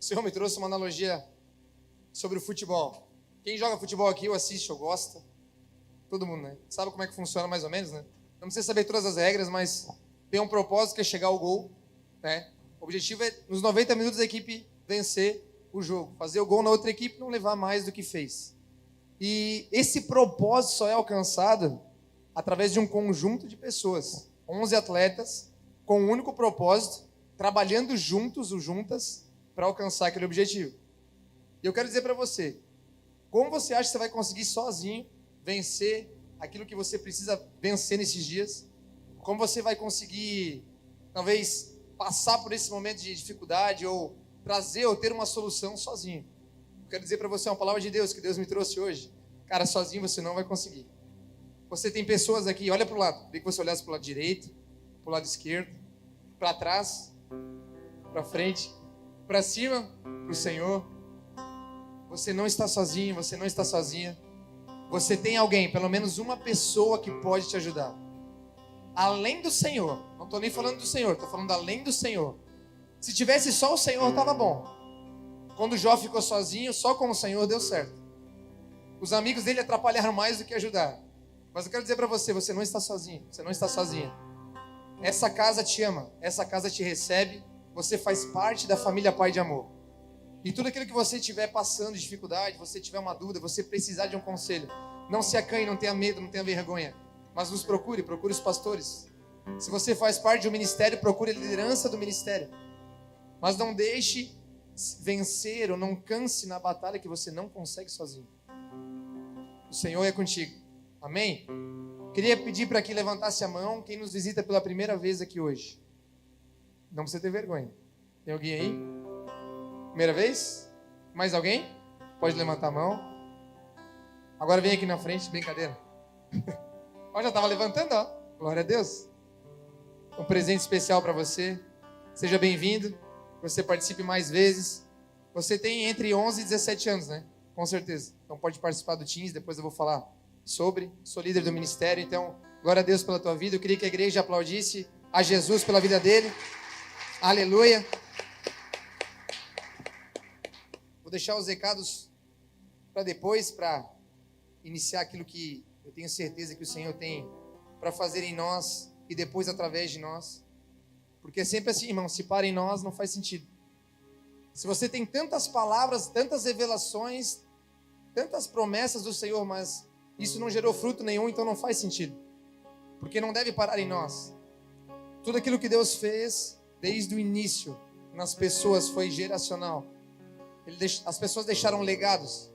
O Senhor me trouxe uma analogia sobre o futebol. Quem joga futebol aqui, ou assiste, ou gosta, todo mundo, né? Sabe como é que funciona mais ou menos, né? Não precisa saber todas as regras, mas tem um propósito que é chegar ao gol, né? O objetivo é, nos 90 minutos, a equipe vencer o jogo, fazer o gol na outra equipe e não levar mais do que fez. E esse propósito só é alcançado através de um conjunto de pessoas, 11 atletas, com um único propósito, trabalhando juntos ou juntas para alcançar aquele objetivo. E eu quero dizer para você, como você acha que você vai conseguir sozinho vencer aquilo que você precisa vencer nesses dias? Como você vai conseguir, talvez, passar por esse momento de dificuldade ou trazer ou ter uma solução sozinho? Eu quero dizer para você uma palavra de Deus que Deus me trouxe hoje. Cara, sozinho você não vai conseguir. Você tem pessoas aqui, olha para o lado. Queria que você olhasse para o lado direito, para o lado esquerdo, para trás, para frente, para cima, para o Senhor. Você não está sozinho, você não está sozinha. Você tem alguém, pelo menos uma pessoa que pode te ajudar. Além do Senhor. Não estou nem falando do Senhor, estou falando além do Senhor. Se tivesse só o Senhor, estava bom. Quando Jó ficou sozinho, só com o Senhor deu certo. Os amigos dele atrapalharam mais do que ajudar. Mas eu quero dizer para você, você não está sozinho, você não está sozinha. Essa casa te ama, essa casa te recebe, você faz parte da família Pai de Amor. E tudo aquilo que você estiver passando de dificuldade, você tiver uma dúvida, você precisar de um conselho, não se acanhe, não tenha medo, não tenha vergonha, mas nos procure os pastores. Se você faz parte de um ministério, procure a liderança do ministério. Mas não deixe vencer ou não canse na batalha que você não consegue sozinho. O Senhor é contigo. Amém? Queria pedir para que levantasse a mão quem nos visita pela primeira vez aqui hoje. Não precisa ter vergonha. Tem alguém aí? Primeira vez? Mais alguém? Pode levantar a mão. Agora vem aqui na frente, brincadeira. Ó, já estava levantando, ó. Glória a Deus. Um presente especial para você. Seja bem-vindo. Você participe mais vezes. Você tem entre 11 e 17 anos, né? Com certeza. Então pode participar do Teams, depois eu vou falar sobre. Sou líder do ministério, então glória a Deus pela tua vida. Eu queria que a igreja aplaudisse a Jesus pela vida dele. Aleluia. Vou deixar os recados para depois, para iniciar aquilo que eu tenho certeza que o Senhor tem para fazer em nós e depois através de nós. Porque é sempre assim, irmão, se para em nós não faz sentido. Se você tem tantas palavras, tantas revelações, tantas promessas do Senhor, mas isso não gerou fruto nenhum, então não faz sentido. Porque não deve parar em nós. Tudo aquilo que Deus fez desde o início nas pessoas foi geracional. As pessoas deixaram legados.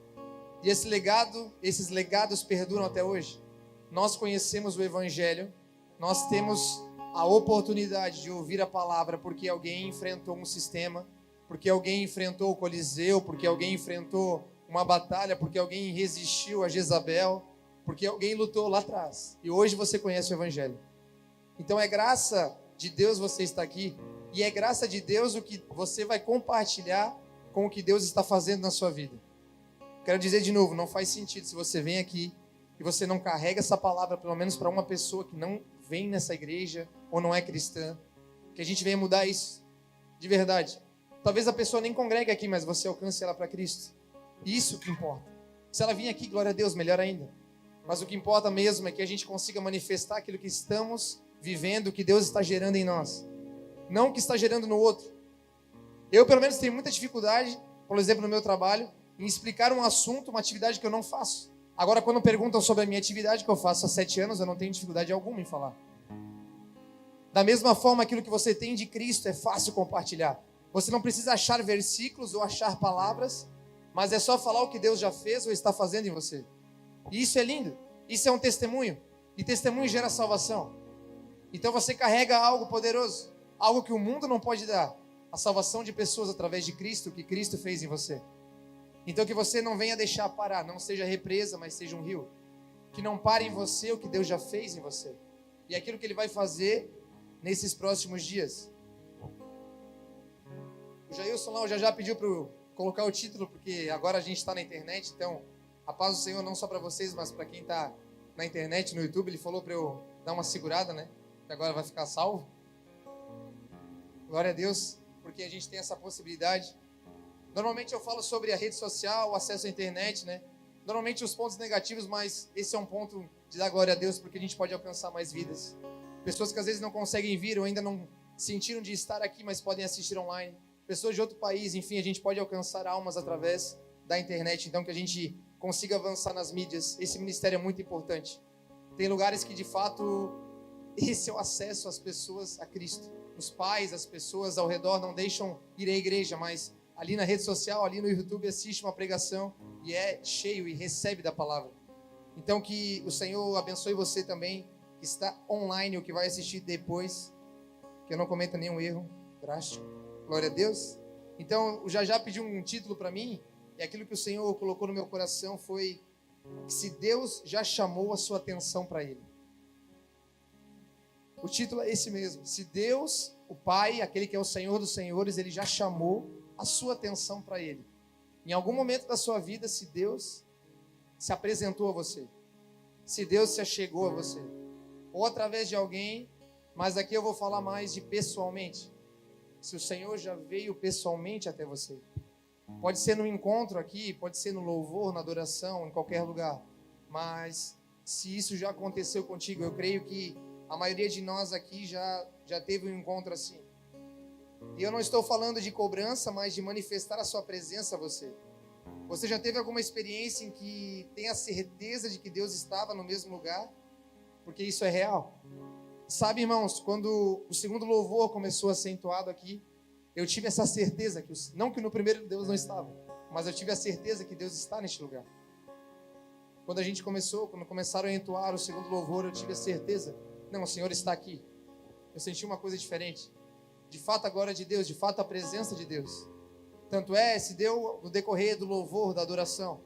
E esses legados perduram até hoje. Nós conhecemos o Evangelho. Nós temos a oportunidade de ouvir a palavra porque alguém enfrentou um sistema, porque alguém enfrentou o Coliseu, porque alguém enfrentou uma batalha, porque alguém resistiu a Jezabel, porque alguém lutou lá atrás. E hoje você conhece o Evangelho. Então é graça de Deus você estar aqui. E é graça de Deus o que você vai compartilhar com o que Deus está fazendo na sua vida. Quero dizer de novo, não faz sentido se você vem aqui e você não carrega essa palavra, pelo menos para uma pessoa que não vem nessa igreja ou não é cristã, que a gente venha mudar isso, de verdade. Talvez a pessoa nem congregue aqui, mas você alcance ela para Cristo. Isso que importa. Se ela vir aqui, glória a Deus, melhor ainda. Mas o que importa mesmo é que a gente consiga manifestar aquilo que estamos vivendo, que Deus está gerando em nós. Não o que está gerando no outro. Eu, pelo menos, tenho muita dificuldade, por exemplo, no meu trabalho, em explicar um assunto, uma atividade que eu não faço. Agora, quando perguntam sobre a minha atividade que eu faço há 7 anos, eu não tenho dificuldade alguma em falar. Da mesma forma, aquilo que você tem de Cristo é fácil compartilhar. Você não precisa achar versículos ou achar palavras, mas é só falar o que Deus já fez ou está fazendo em você. E isso é lindo. Isso é um testemunho. E testemunho gera salvação. Então você carrega algo poderoso, algo que o mundo não pode dar. A salvação de pessoas através de Cristo, que Cristo fez em você. Então que você não venha deixar parar, não seja represa, mas seja um rio. Que não pare em você o que Deus já fez em você. E aquilo que Ele vai fazer nesses próximos dias. O Jailson lá já pediu para colocar o título, porque agora a gente está na internet, então a paz do Senhor não só para vocês, mas para quem está na internet, no YouTube. Ele falou para eu dar uma segurada, né? Que agora vai ficar salvo. Glória a Deus, porque a gente tem essa possibilidade. Normalmente eu falo sobre a rede social, o acesso à internet, né? Normalmente os pontos negativos, mas esse é um ponto de dar glória a Deus, porque a gente pode alcançar mais vidas. Pessoas que às vezes não conseguem vir ou ainda não sentiram de estar aqui, mas podem assistir online. Pessoas de outro país, enfim, a gente pode alcançar almas através da internet. Então que a gente consiga avançar nas mídias. Esse ministério é muito importante. Tem lugares que de fato esse é o acesso às pessoas a Cristo. Os pais, as pessoas ao redor não deixam ir à igreja, mas ali na rede social, ali no YouTube, assiste uma pregação e é cheio e recebe da palavra. Então que o Senhor abençoe você também, que está online ou que vai assistir depois, que eu não cometa nenhum erro drástico. Glória a Deus. Então, o Já pediu um título para mim, e aquilo que o Senhor colocou no meu coração foi que se Deus já chamou a sua atenção para Ele. O título é esse mesmo. Se Deus, o Pai, aquele que é o Senhor dos Senhores, Ele já chamou a sua atenção para Ele. Em algum momento da sua vida, se Deus se apresentou a você, se Deus se achegou a você, ou através de alguém, mas aqui eu vou falar mais de pessoalmente. Se o Senhor já veio pessoalmente até você. Pode ser no encontro aqui, pode ser no louvor, na adoração, em qualquer lugar. Mas se isso já aconteceu contigo, eu creio que a maioria de nós aqui já teve um encontro assim. E eu não estou falando de cobrança, mas de manifestar a sua presença a você. Você já teve alguma experiência em que tem a certeza de que Deus estava no mesmo lugar? Porque isso é real. Sabe, irmãos, quando o segundo louvor começou a ser entoado aqui, eu tive essa certeza, não que no primeiro Deus não estava, mas eu tive a certeza que Deus está neste lugar. Quando começaram a entoar o segundo louvor, eu tive a certeza, não, o Senhor está aqui. Eu senti uma coisa diferente. De fato a glória de Deus, de fato a presença de Deus. Tanto se deu no decorrer do louvor, da adoração,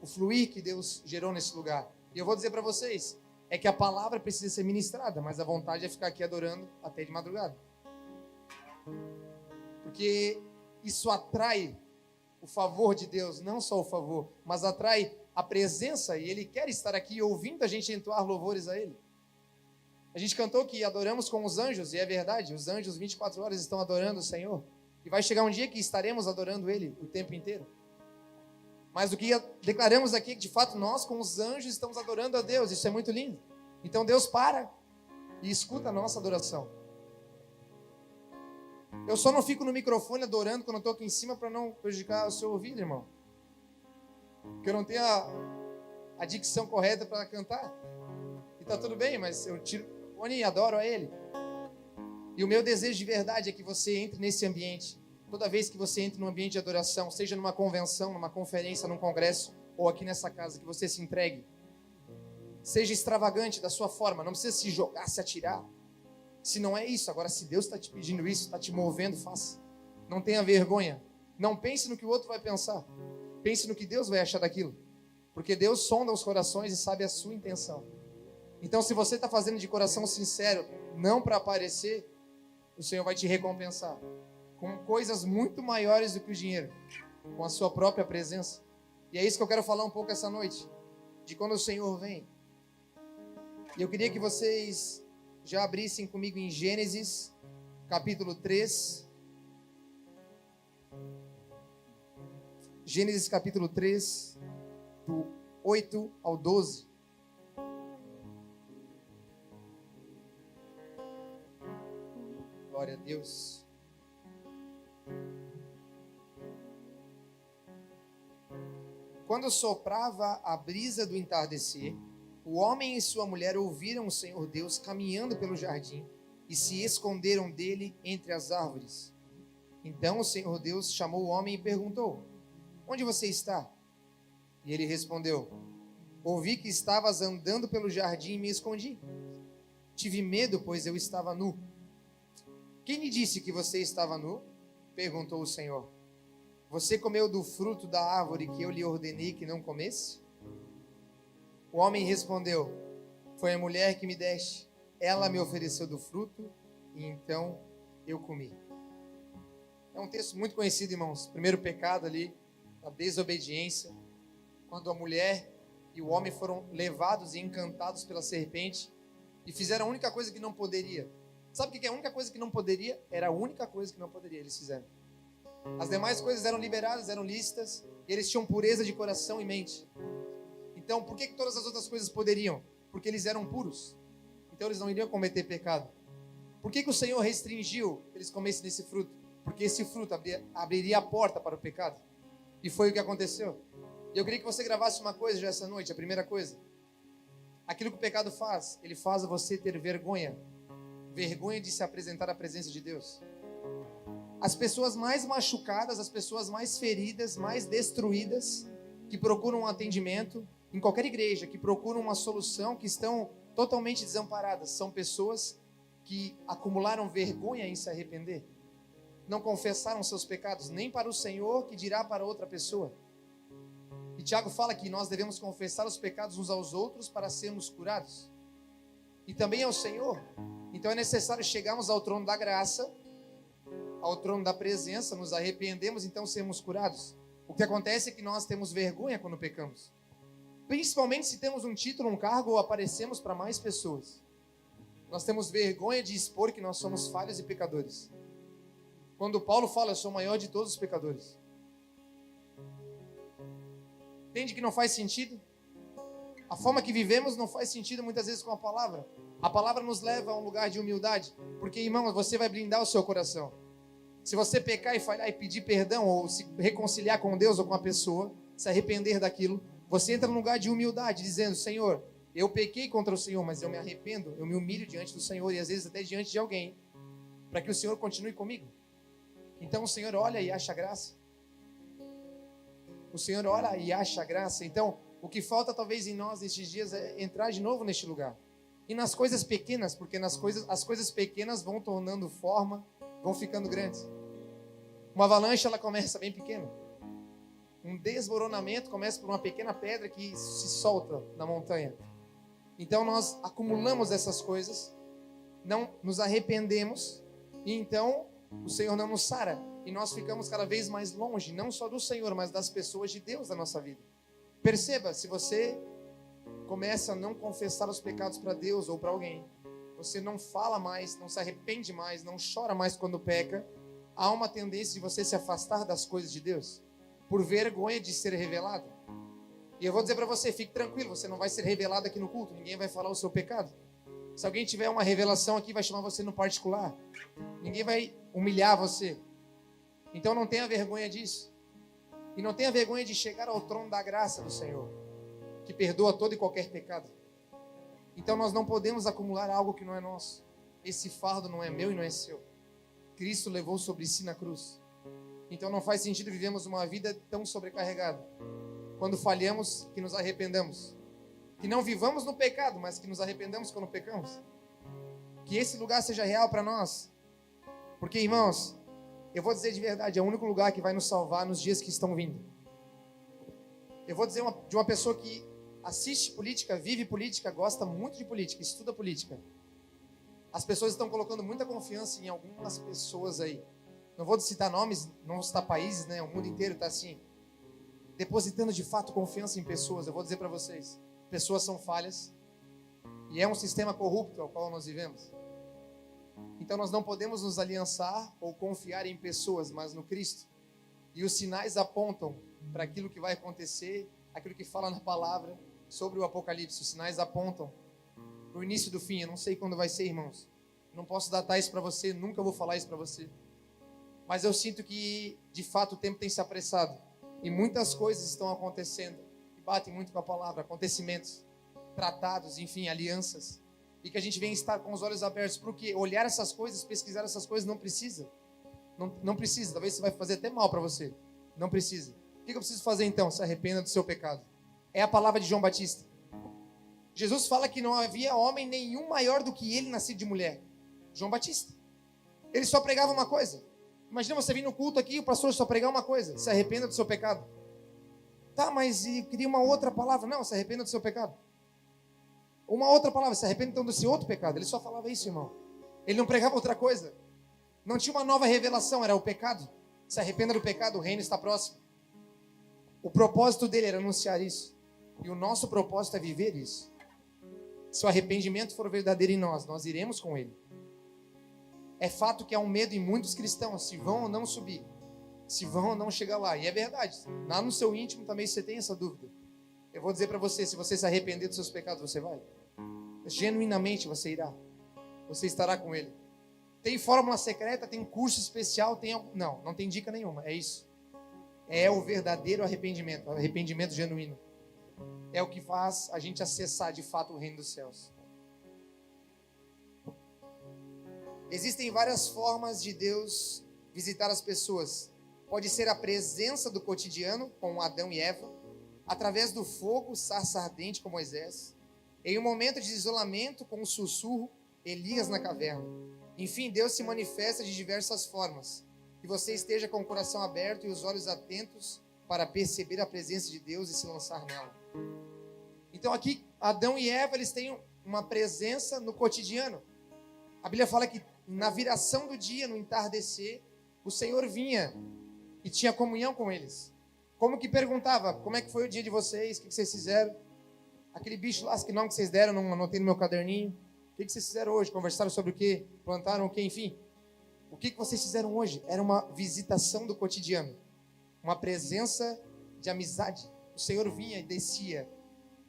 o fluir que Deus gerou nesse lugar. E eu vou dizer para vocês, é que a palavra precisa ser ministrada, mas a vontade é ficar aqui adorando até de madrugada. Porque isso atrai o favor de Deus, não só o favor, mas atrai a presença, e Ele quer estar aqui ouvindo a gente entoar louvores a Ele. A gente cantou que adoramos com os anjos, e é verdade, os anjos 24 horas estão adorando o Senhor. E vai chegar um dia que estaremos adorando Ele o tempo inteiro. Mas o que declaramos aqui é que de fato nós com os anjos estamos adorando a Deus. Isso é muito lindo. Então Deus para e escuta a nossa adoração. Eu só não fico no microfone adorando quando eu estou aqui em cima para não prejudicar o seu ouvido, irmão. Porque eu não tenho a dicção correta para cantar. E tá tudo bem, mas eu tiro o fone e adoro a Ele. E o meu desejo de verdade é que você entre nesse ambiente. Toda vez que você entra num ambiente de adoração, seja numa convenção, numa conferência, num congresso, ou aqui nessa casa, que você se entregue. Seja extravagante da sua forma, não precisa se jogar, se atirar. Se não é isso, agora se Deus está te pedindo isso, está te movendo, faça. Não tenha vergonha. Não pense no que o outro vai pensar. Pense no que Deus vai achar daquilo. Porque Deus sonda os corações e sabe a sua intenção. Então se você está fazendo de coração sincero, não para aparecer, o Senhor vai te recompensar com coisas muito maiores do que o dinheiro, com a sua própria presença. E é isso que eu quero falar um pouco essa noite, de quando o Senhor vem. E eu queria que vocês já abrissem comigo em Gênesis, capítulo 3. Gênesis capítulo 3, do 8 ao 12. Glória a Deus. Quando soprava a brisa do entardecer, o homem e sua mulher ouviram o Senhor Deus caminhando pelo jardim e se esconderam dele entre as árvores. Então o Senhor Deus chamou o homem e perguntou: onde você está? E ele respondeu: ouvi que estavas andando pelo jardim e me escondi. Tive medo, pois eu estava nu. Quem lhe disse que você estava nu? Perguntou o Senhor. Você comeu do fruto da árvore que eu lhe ordenei que não comesse? O homem respondeu: foi a mulher que me deste. Ela me ofereceu do fruto e então eu comi. É um texto muito conhecido, irmãos. Primeiro pecado ali, a desobediência. Quando a mulher e o homem foram levados e encantados pela serpente e fizeram a única coisa que não poderia. Sabe o que é a única coisa que não poderia? Era a única coisa que não poderia, eles fizeram. As demais coisas eram liberadas, eram lícitas, e eles tinham pureza de coração e mente. Então, por que todas as outras coisas poderiam? Porque eles eram puros. Então, eles não iriam cometer pecado. Por que o Senhor restringiu que eles comessem desse fruto? Porque esse fruto abriria a porta para o pecado. E foi o que aconteceu. E eu queria que você gravasse uma coisa já essa noite, a primeira coisa. Aquilo que o pecado faz, ele faz você ter vergonha. Vergonha de se apresentar à presença de Deus. As pessoas mais machucadas, as pessoas mais feridas, mais destruídas, que procuram um atendimento, em qualquer igreja, que procuram uma solução, que estão totalmente desamparadas, são pessoas que acumularam vergonha em se arrepender. Não confessaram seus pecados, nem para o Senhor, que dirá para outra pessoa. E Tiago fala que nós devemos confessar os pecados uns aos outros para sermos curados. E também ao Senhor. Então é necessário chegarmos ao trono da graça, ao trono da presença, nos arrependemos, então sermos curados. O que acontece é que nós temos vergonha quando pecamos. Principalmente se temos um título, um cargo ou aparecemos para mais pessoas. Nós temos vergonha de expor que nós somos falhos e pecadores. Quando Paulo fala, eu sou o maior de todos os pecadores. Entende que não faz sentido? A forma que vivemos não faz sentido muitas vezes com a palavra. A palavra nos leva a um lugar de humildade. Porque, irmão, você vai blindar o seu coração. Se você pecar e falhar e pedir perdão, ou se reconciliar com Deus ou com a pessoa, se arrepender daquilo, você entra num lugar de humildade, dizendo, Senhor, eu pequei contra o Senhor, mas eu me arrependo, eu me humilho diante do Senhor e às vezes até diante de alguém, para que o Senhor continue comigo. Então o Senhor olha e acha graça. O Senhor olha e acha graça. Então, o que falta talvez em nós nestes dias é entrar de novo neste lugar. E nas coisas pequenas, porque as coisas pequenas vão tomando forma, vão ficando grandes. Uma avalanche, ela começa bem pequena. Um desmoronamento começa por uma pequena pedra que se solta na montanha. Então nós acumulamos essas coisas, não nos arrependemos, e então o Senhor não nos sara. E nós ficamos cada vez mais longe, não só do Senhor, mas das pessoas de Deus da nossa vida. Perceba, se você começa a não confessar os pecados para Deus ou para alguém, você não fala mais, não se arrepende mais, não chora mais quando peca, há uma tendência de você se afastar das coisas de Deus, por vergonha de ser revelado. E eu vou dizer para você, fique tranquilo, você não vai ser revelado aqui no culto, ninguém vai falar o seu pecado. Se alguém tiver uma revelação aqui, vai chamar você no particular. Ninguém vai humilhar você. Então não tenha vergonha disso. E não tenha vergonha de chegar ao trono da graça do Senhor, que perdoa todo e qualquer pecado. Então nós não podemos acumular algo que não é nosso. Esse fardo não é meu e não é seu. Cristo levou sobre si na cruz. Então não faz sentido vivermos uma vida tão sobrecarregada. Quando falhamos, que nos arrependamos. Que não vivamos no pecado, mas que nos arrependamos quando pecamos. Que esse lugar seja real para nós. Porque, irmãos, eu vou dizer de verdade, é o único lugar que vai nos salvar nos dias que estão vindo. Eu vou dizer de uma pessoa que assiste política, vive política, gosta muito de política, estuda política. As pessoas estão colocando muita confiança em algumas pessoas aí. Não vou citar nomes, não vou citar países, né? O mundo inteiro está assim, depositando de fato confiança em pessoas. Eu vou dizer para vocês, pessoas são falhas e é um sistema corrupto ao qual nós vivemos. Então nós não podemos nos aliançar ou confiar em pessoas, mas no Cristo. E os sinais apontam para aquilo que vai acontecer, aquilo que fala na palavra sobre o Apocalipse. Os sinais apontam para o início do fim. Eu não sei quando vai ser, irmãos. Não posso datar isso para você, nunca vou falar isso para você. Mas eu sinto que, de fato, o tempo tem se apressado. E muitas coisas estão acontecendo que batem muito com a palavra. Acontecimentos, tratados, enfim, alianças. E que a gente vem estar com os olhos abertos. Porque olhar essas coisas, pesquisar essas coisas, não precisa. Não precisa. Talvez isso vai fazer até mal para você. Não precisa. O que eu preciso fazer então? Se arrependa do seu pecado. É a palavra de João Batista. Jesus fala que não havia homem nenhum maior do que ele nascido de mulher. João Batista. Ele só pregava uma coisa. Imagina você vir no culto aqui e o pastor só pregar uma coisa. Se arrependa do seu pecado. Tá, mas eu queria uma outra palavra. Não, se arrependa do seu pecado. Uma outra palavra, se arrependa então desse outro pecado. Ele só falava isso, irmão. Ele não pregava outra coisa. Não tinha uma nova revelação, era o pecado. Se arrependa do pecado, o reino está próximo. O propósito dele era anunciar isso. E o nosso propósito é viver isso. Se o arrependimento for verdadeiro em nós, nós iremos com ele. É fato que há um medo em muitos cristãos, se vão ou não subir. se vão ou não chegar lá. E é verdade, lá no seu íntimo também você tem essa dúvida. Eu vou dizer para você, se você se arrepender dos seus pecados, você vai. Genuinamente você irá. Você estará com Ele. Tem fórmula secreta, tem curso especial, tem... Não tem dica nenhuma, é isso. É o verdadeiro arrependimento, o arrependimento genuíno. É o que faz a gente acessar de fato o reino dos céus. Existem várias formas de Deus visitar as pessoas. Pode ser a presença do cotidiano, com Adão e Eva, através do fogo, sarça ardente com Moisés, em um momento de isolamento, com um sussurro, Elias na caverna. Enfim, Deus se manifesta de diversas formas. Que você esteja com o coração aberto e os olhos atentos para perceber a presença de Deus e se lançar nela. Então aqui, Adão e Eva, eles têm uma presença no cotidiano. A Bíblia fala que na viração do dia, no entardecer, o Senhor vinha e tinha comunhão com eles. Como que perguntava, como é que foi o dia de vocês, o que vocês fizeram? Aquele bicho lá, que nome que vocês deram, não anotei no meu caderninho. O que vocês fizeram hoje? Conversaram sobre o quê? Plantaram o quê? Enfim. O que vocês fizeram hoje? Era uma visitação do cotidiano. Uma presença de amizade. O Senhor vinha e descia.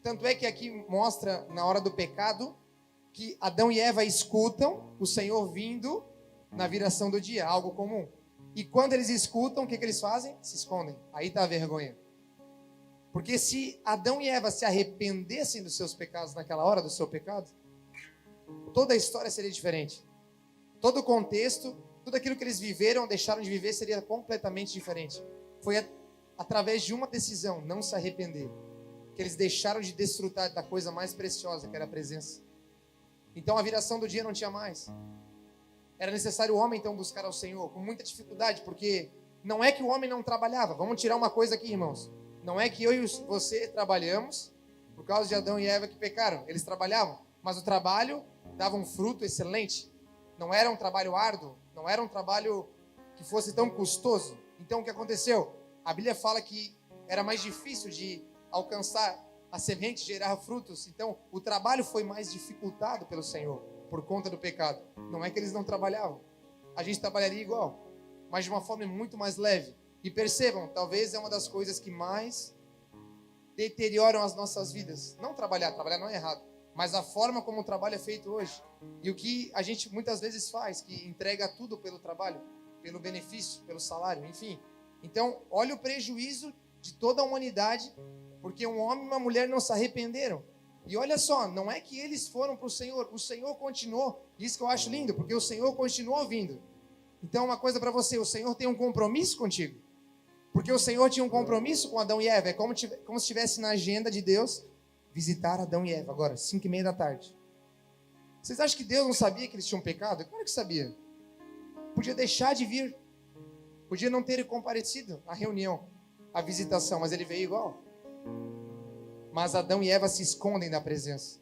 Tanto é que aqui mostra, na hora do pecado, que Adão e Eva escutam o Senhor vindo na viração do dia. Algo comum. E quando eles escutam, o que eles fazem? Se escondem. Aí está a vergonha. Porque se Adão e Eva se arrependessem dos seus pecados naquela hora do seu pecado, toda a história seria diferente. Todo o contexto, tudo aquilo que eles viveram, deixaram de viver, seria completamente diferente. Foi através de uma decisão, não se arrepender, que eles deixaram de desfrutar da coisa mais preciosa, que era a presença. Então a viração do dia não tinha mais. Era necessário o homem então buscar ao Senhor, com muita dificuldade, porque não é que o homem não trabalhava. Vamos tirar uma coisa aqui, irmãos. Não é que eu e você trabalhamos por causa de Adão e Eva que pecaram. Eles trabalhavam, mas o trabalho dava um fruto excelente. Não era um trabalho árduo, não era um trabalho que fosse tão custoso. Então o que aconteceu? A Bíblia fala que era mais difícil de alcançar a semente, gerar frutos. Então o trabalho foi mais dificultado pelo Senhor por conta do pecado. Não é que eles não trabalhavam. A gente trabalharia igual, mas de uma forma muito mais leve. E percebam, talvez é uma das coisas que mais deterioram as nossas vidas. Não trabalhar não é errado, mas a forma como o trabalho é feito hoje. E o que a gente muitas vezes faz, que entrega tudo pelo trabalho, pelo benefício, pelo salário, enfim. Então, olha o prejuízo de toda a humanidade, porque um homem e uma mulher não se arrependeram. E olha só, não é que eles foram para o Senhor continuou. Isso que eu acho lindo, porque o Senhor continuou vindo. Então, uma coisa para você, o Senhor tem um compromisso contigo. Porque o Senhor tinha um compromisso com Adão e Eva. É como se estivesse na agenda de Deus visitar Adão e Eva, agora, 5:30 da tarde. Vocês acham que Deus não sabia que eles tinham pecado? Claro que sabia. Podia deixar de vir. Podia não ter comparecido à reunião, à visitação, mas ele veio igual. Mas Adão e Eva se escondem da presença.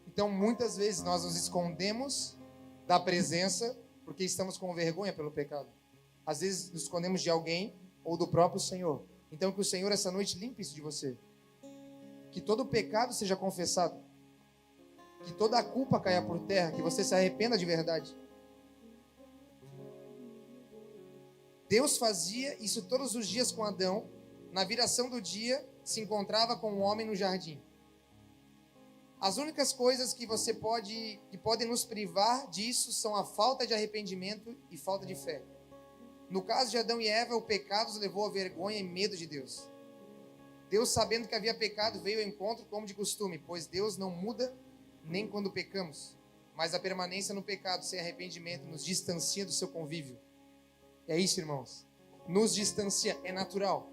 Então, muitas vezes nós nos escondemos da presença porque estamos com vergonha pelo pecado. Às vezes nos escondemos de alguém ou do próprio Senhor. Então que o Senhor essa noite limpe isso de você. Que todo pecado seja confessado. Que toda a culpa caia por terra. Que você se arrependa de verdade. Deus fazia isso todos os dias com Adão. Na viração do dia, se encontrava com o homem no jardim. As únicas coisas que podem nos privar disso são a falta de arrependimento e falta de fé. No caso de Adão e Eva, o pecado os levou a vergonha e medo de Deus. Deus, sabendo que havia pecado, veio ao encontro como de costume, pois Deus não muda nem quando pecamos, mas a permanência no pecado sem arrependimento nos distancia do seu convívio. É isso, irmãos. Nos distancia, é natural.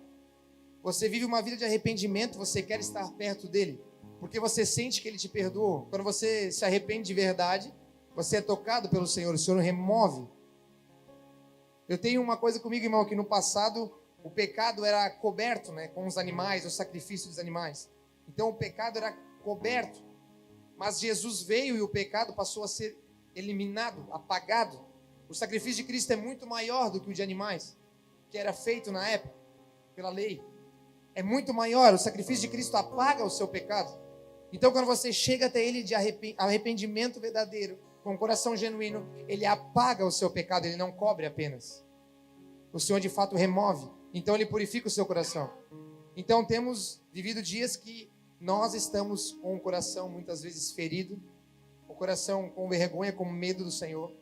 Você vive uma vida de arrependimento, você quer estar perto dele, porque você sente que ele te perdoou. Quando você se arrepende de verdade, você é tocado pelo Senhor, o Senhor remove. Eu tenho uma coisa comigo, irmão, que no passado o pecado era coberto, né, com os animais, o sacrifício dos animais. Então o pecado era coberto, mas Jesus veio e o pecado passou a ser eliminado, apagado. O sacrifício de Cristo é muito maior do que o de animais, que era feito na época, pela lei. É muito maior, o sacrifício de Cristo apaga o seu pecado. Então quando você chega até ele de arrependimento verdadeiro, com o coração genuíno, ele apaga o seu pecado, ele não cobre apenas. O Senhor de fato remove. Então Ele purifica o seu coração. Então temos vivido dias que nós estamos com o coração muitas vezes ferido, o coração com vergonha, com medo do Senhor,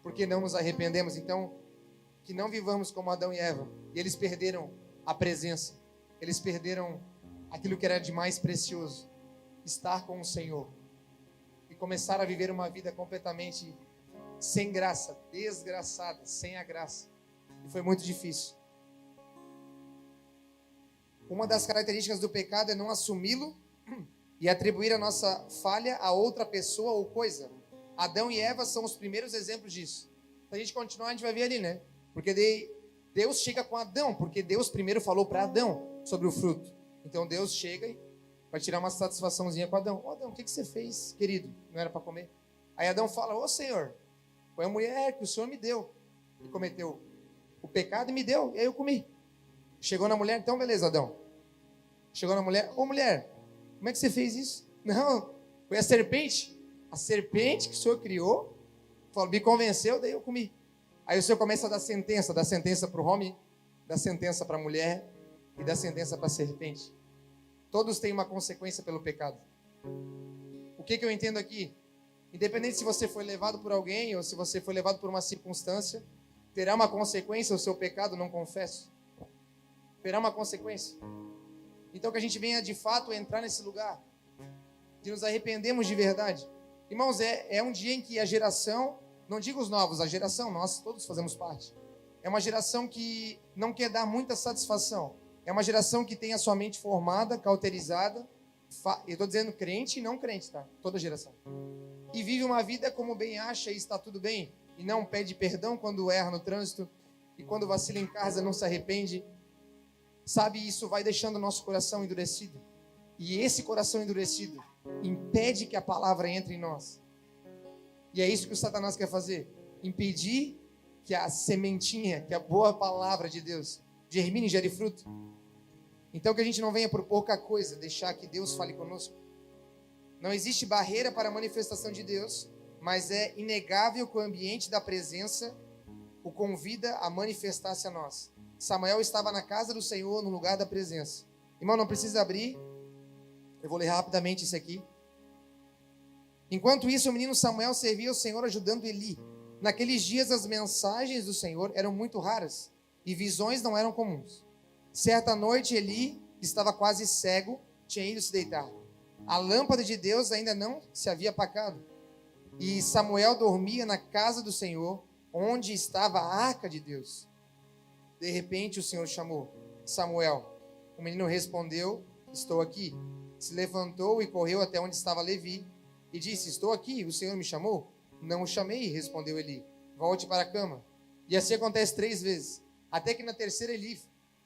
porque não nos arrependemos. Então, que não vivamos como Adão e Eva. E eles perderam a presença. Eles perderam aquilo que era de mais precioso. Estar com o Senhor. E começaram a viver uma vida completamente sem graça, desgraçada, sem a graça. E foi muito difícil. Uma das características do pecado é não assumi-lo e atribuir a nossa falha a outra pessoa ou coisa. Adão e Eva são os primeiros exemplos disso. Se a gente continuar, a gente vai ver ali, né? Porque Deus chega com Adão, porque Deus primeiro falou para Adão sobre o fruto. Então Deus chega e vai tirar uma satisfaçãozinha com Adão. Ô Adão, o que você fez, querido? Não era para comer? Aí Adão fala, ô Senhor, foi a mulher que o Senhor me deu. E cometeu o pecado e me deu, e aí eu comi. Chegou na mulher, então beleza, Adão. Chegou na mulher, ô mulher, como é que você fez isso? Não, foi a serpente que o Senhor criou, falou, me convenceu, daí eu comi. Aí o Senhor começa a dar sentença para o homem, dá sentença para a mulher e dá sentença para a serpente. Todos têm uma consequência pelo pecado. O que eu entendo aqui? Independente se você foi levado por alguém ou se você foi levado por uma circunstância, terá uma consequência o seu pecado não confesso. Terá uma consequência. Então que a gente venha de fato entrar nesse lugar, de nos arrependermos de verdade. Irmãos, é um dia em que a geração, não digo os novos, a geração, nós todos fazemos parte. É uma geração que não quer dar muita satisfação. É uma geração que tem a sua mente formada, cauterizada. Eu estou dizendo crente e não crente, tá? Toda geração. E vive uma vida como bem acha e está tudo bem. E não pede perdão quando erra no trânsito. E quando vacila em casa não se arrepende. Sabe, isso vai deixando o nosso coração endurecido. E esse coração endurecido impede que a palavra entre em nós. E é isso que o Satanás quer fazer. Impedir que a sementinha, que a boa palavra de Deus germine e gere fruto. Então que a gente não venha por pouca coisa, deixar que Deus fale conosco. Não existe barreira para a manifestação de Deus, mas é inegável que o ambiente da presença o convida a manifestar-se a nós. Samuel estava na casa do Senhor, no lugar da presença. Irmão, não precisa abrir. Eu vou ler rapidamente isso aqui. Enquanto isso, o menino Samuel servia ao Senhor ajudando Eli. Naqueles dias, as mensagens do Senhor eram muito raras e visões não eram comuns. Certa noite, Eli, que estava quase cego, tinha ido se deitar. A lâmpada de Deus ainda não se havia apagado. E Samuel dormia na casa do Senhor, onde estava a arca de Deus. De repente, o Senhor chamou: Samuel. O menino respondeu: estou aqui. Se levantou e correu até onde estava Levi e disse: estou aqui, o Senhor me chamou? Não o chamei, respondeu Eli. Volte para a cama. E assim acontece 3 vezes. Até que na terceira Eli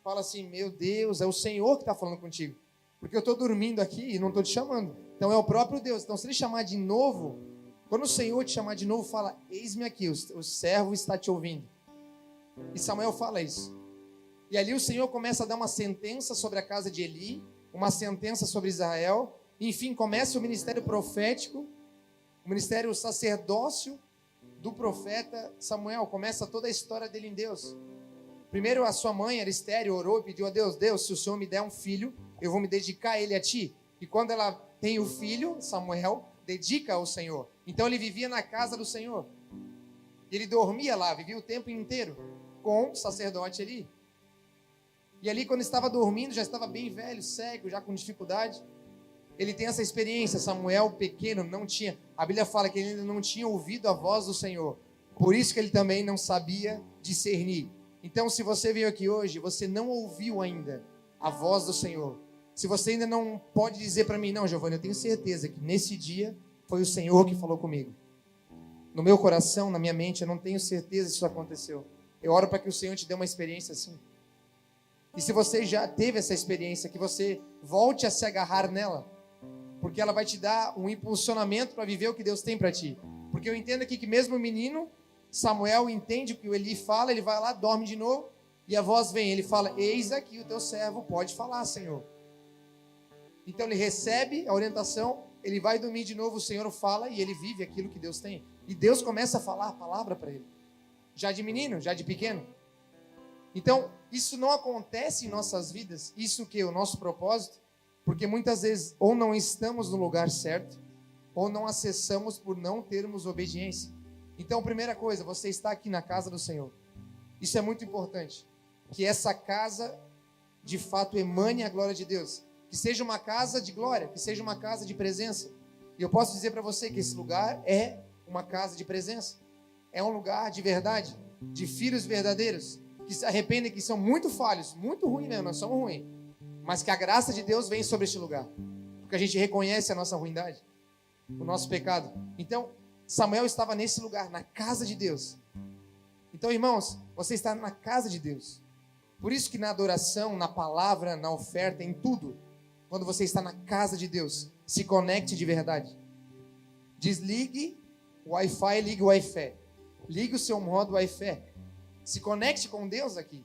fala assim: meu Deus, é o Senhor que está falando contigo. Porque eu estou dormindo aqui e não estou te chamando. Então é o próprio Deus. Então se ele chamar de novo, quando o Senhor te chamar de novo, fala: eis-me aqui, o servo está te ouvindo. E Samuel fala isso. E ali o Senhor começa a dar uma sentença sobre a casa de Eli, uma sentença sobre Israel. Enfim, começa o ministério profético, o ministério sacerdócio do profeta Samuel. Começa toda a história dele em Deus. Primeiro a sua mãe era estéril, orou e pediu a Deus: Deus, se o Senhor me der um filho, eu vou me dedicar ele a ti. E quando ela tem o filho, Samuel dedica ao Senhor. Então ele vivia na casa do Senhor. Ele dormia lá, vivia o tempo inteiro com o sacerdote ali. E ali, quando estava dormindo, já estava bem velho, cego, já com dificuldade. Ele tem essa experiência. Samuel, pequeno, não tinha. A Bíblia fala que ele ainda não tinha ouvido a voz do Senhor. Por isso que ele também não sabia discernir. Então, se você veio aqui hoje, você não ouviu ainda a voz do Senhor. Se você ainda não pode dizer para mim: não, Giovanni, eu tenho certeza que nesse dia foi o Senhor que falou comigo. No meu coração, na minha mente, eu não tenho certeza se isso aconteceu. Eu oro para que o Senhor te dê uma experiência assim. E se você já teve essa experiência, que você volte a se agarrar nela, porque ela vai te dar um impulsionamento para viver o que Deus tem para ti. Porque eu entendo aqui que mesmo o menino Samuel entende o que o Eli fala, ele vai lá, dorme de novo, e a voz vem, ele fala: eis aqui o teu servo, pode falar, Senhor. Então ele recebe a orientação, ele vai dormir de novo, o Senhor fala e ele vive aquilo que Deus tem. E Deus começa a falar a palavra para ele. Já de menino, já de pequeno. Então, isso não acontece em nossas vidas, isso que é o nosso propósito, porque muitas vezes ou não estamos no lugar certo, ou não acessamos por não termos obediência. Então, primeira coisa, você está aqui na casa do Senhor. Isso é muito importante, que essa casa, de fato, emane a glória de Deus. Que seja uma casa de glória, que seja uma casa de presença. E eu posso dizer para você que esse lugar é uma casa de presença. É um lugar de verdade, de filhos verdadeiros, que se arrependem, que são muito falhos, muito ruins mesmo, nós somos ruins. Mas que a graça de Deus vem sobre este lugar. Porque a gente reconhece a nossa ruindade, o nosso pecado. Então, Samuel estava nesse lugar, na casa de Deus. Então, irmãos, você está na casa de Deus. Por isso que na adoração, na palavra, na oferta, em tudo, quando você está na casa de Deus, se conecte de verdade. Desligue o Wi-Fi, ligue o Wi-Fi. Ligue o seu modo Wi-Fi. Se conecte com Deus aqui,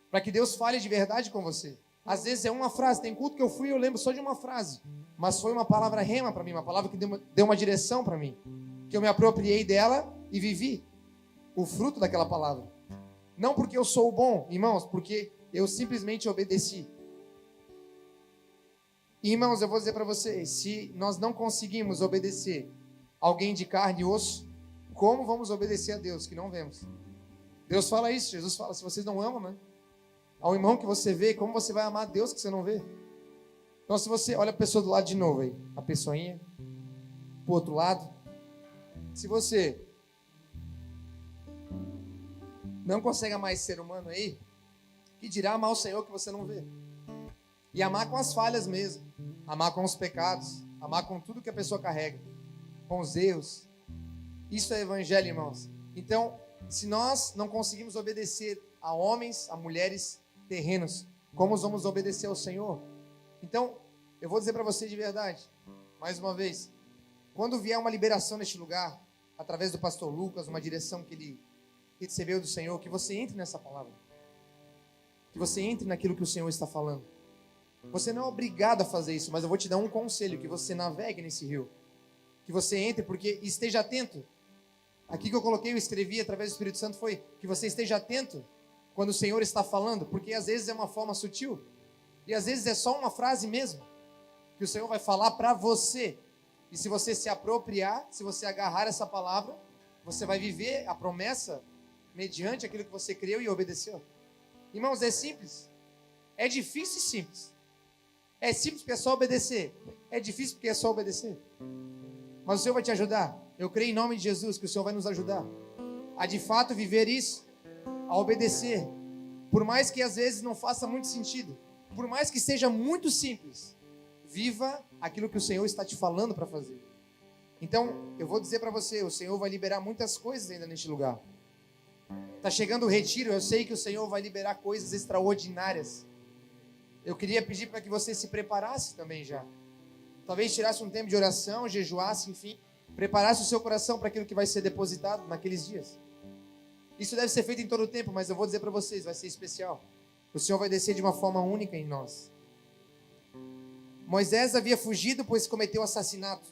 para que Deus fale de verdade com você. Às vezes é uma frase, tem culto que eu fui e eu lembro só de uma frase, mas foi uma palavra rema para mim, uma palavra que deu uma direção para mim, que eu me apropriei dela e vivi o fruto daquela palavra. Não porque eu sou bom, irmãos, porque eu simplesmente obedeci. E, irmãos, eu vou dizer para vocês, se nós não conseguimos obedecer alguém de carne e osso, como vamos obedecer a Deus que não vemos? Deus fala isso, Jesus fala, se vocês não amam, né? Ao irmão que você vê, como você vai amar a Deus que você não vê? Então, se você olha a pessoa do lado de novo aí, a pessoinha, pro outro lado, se você não consegue amar esse ser humano aí, que dirá amar o Senhor que você não vê? E amar com as falhas mesmo, amar com os pecados, amar com tudo que a pessoa carrega, com os erros. Isso é evangelho, irmãos. Então, se nós não conseguimos obedecer a homens, a mulheres terrenos, como vamos obedecer ao Senhor? Então, eu vou dizer para você de verdade, mais uma vez, quando vier uma liberação neste lugar, através do pastor Lucas, uma direção que ele recebeu do Senhor, que você entre nessa palavra, que você entre naquilo que o Senhor está falando. Você não é obrigado a fazer isso, mas eu vou te dar um conselho, que você navegue nesse rio, que você entre, porque esteja atento. Aqui que eu coloquei, eu escrevi através do Espírito Santo, foi que você esteja atento quando o Senhor está falando, porque às vezes é uma forma sutil, e às vezes é só uma frase mesmo, que o Senhor vai falar para você, e se você se apropriar, se você agarrar essa palavra, você vai viver a promessa mediante aquilo que você creu e obedeceu. Irmãos, é simples, é difícil e simples. É simples porque é só obedecer, é difícil porque é só obedecer, mas o Senhor vai te ajudar. Eu creio em nome de Jesus que o Senhor vai nos ajudar a de fato viver isso, a obedecer, por mais que às vezes não faça muito sentido, por mais que seja muito simples, viva aquilo que o Senhor está te falando para fazer. Então, eu vou dizer para você, o Senhor vai liberar muitas coisas ainda neste lugar. Está chegando o retiro, eu sei que o Senhor vai liberar coisas extraordinárias. Eu queria pedir para que você se preparasse também já. Talvez tirasse um tempo de oração, jejuasse, enfim, preparasse o seu coração para aquilo que vai ser depositado naqueles dias. Isso deve ser feito em todo o tempo, mas eu vou dizer para vocês, vai ser especial. O Senhor vai descer de uma forma única em nós. Moisés havia fugido, pois cometeu assassinato.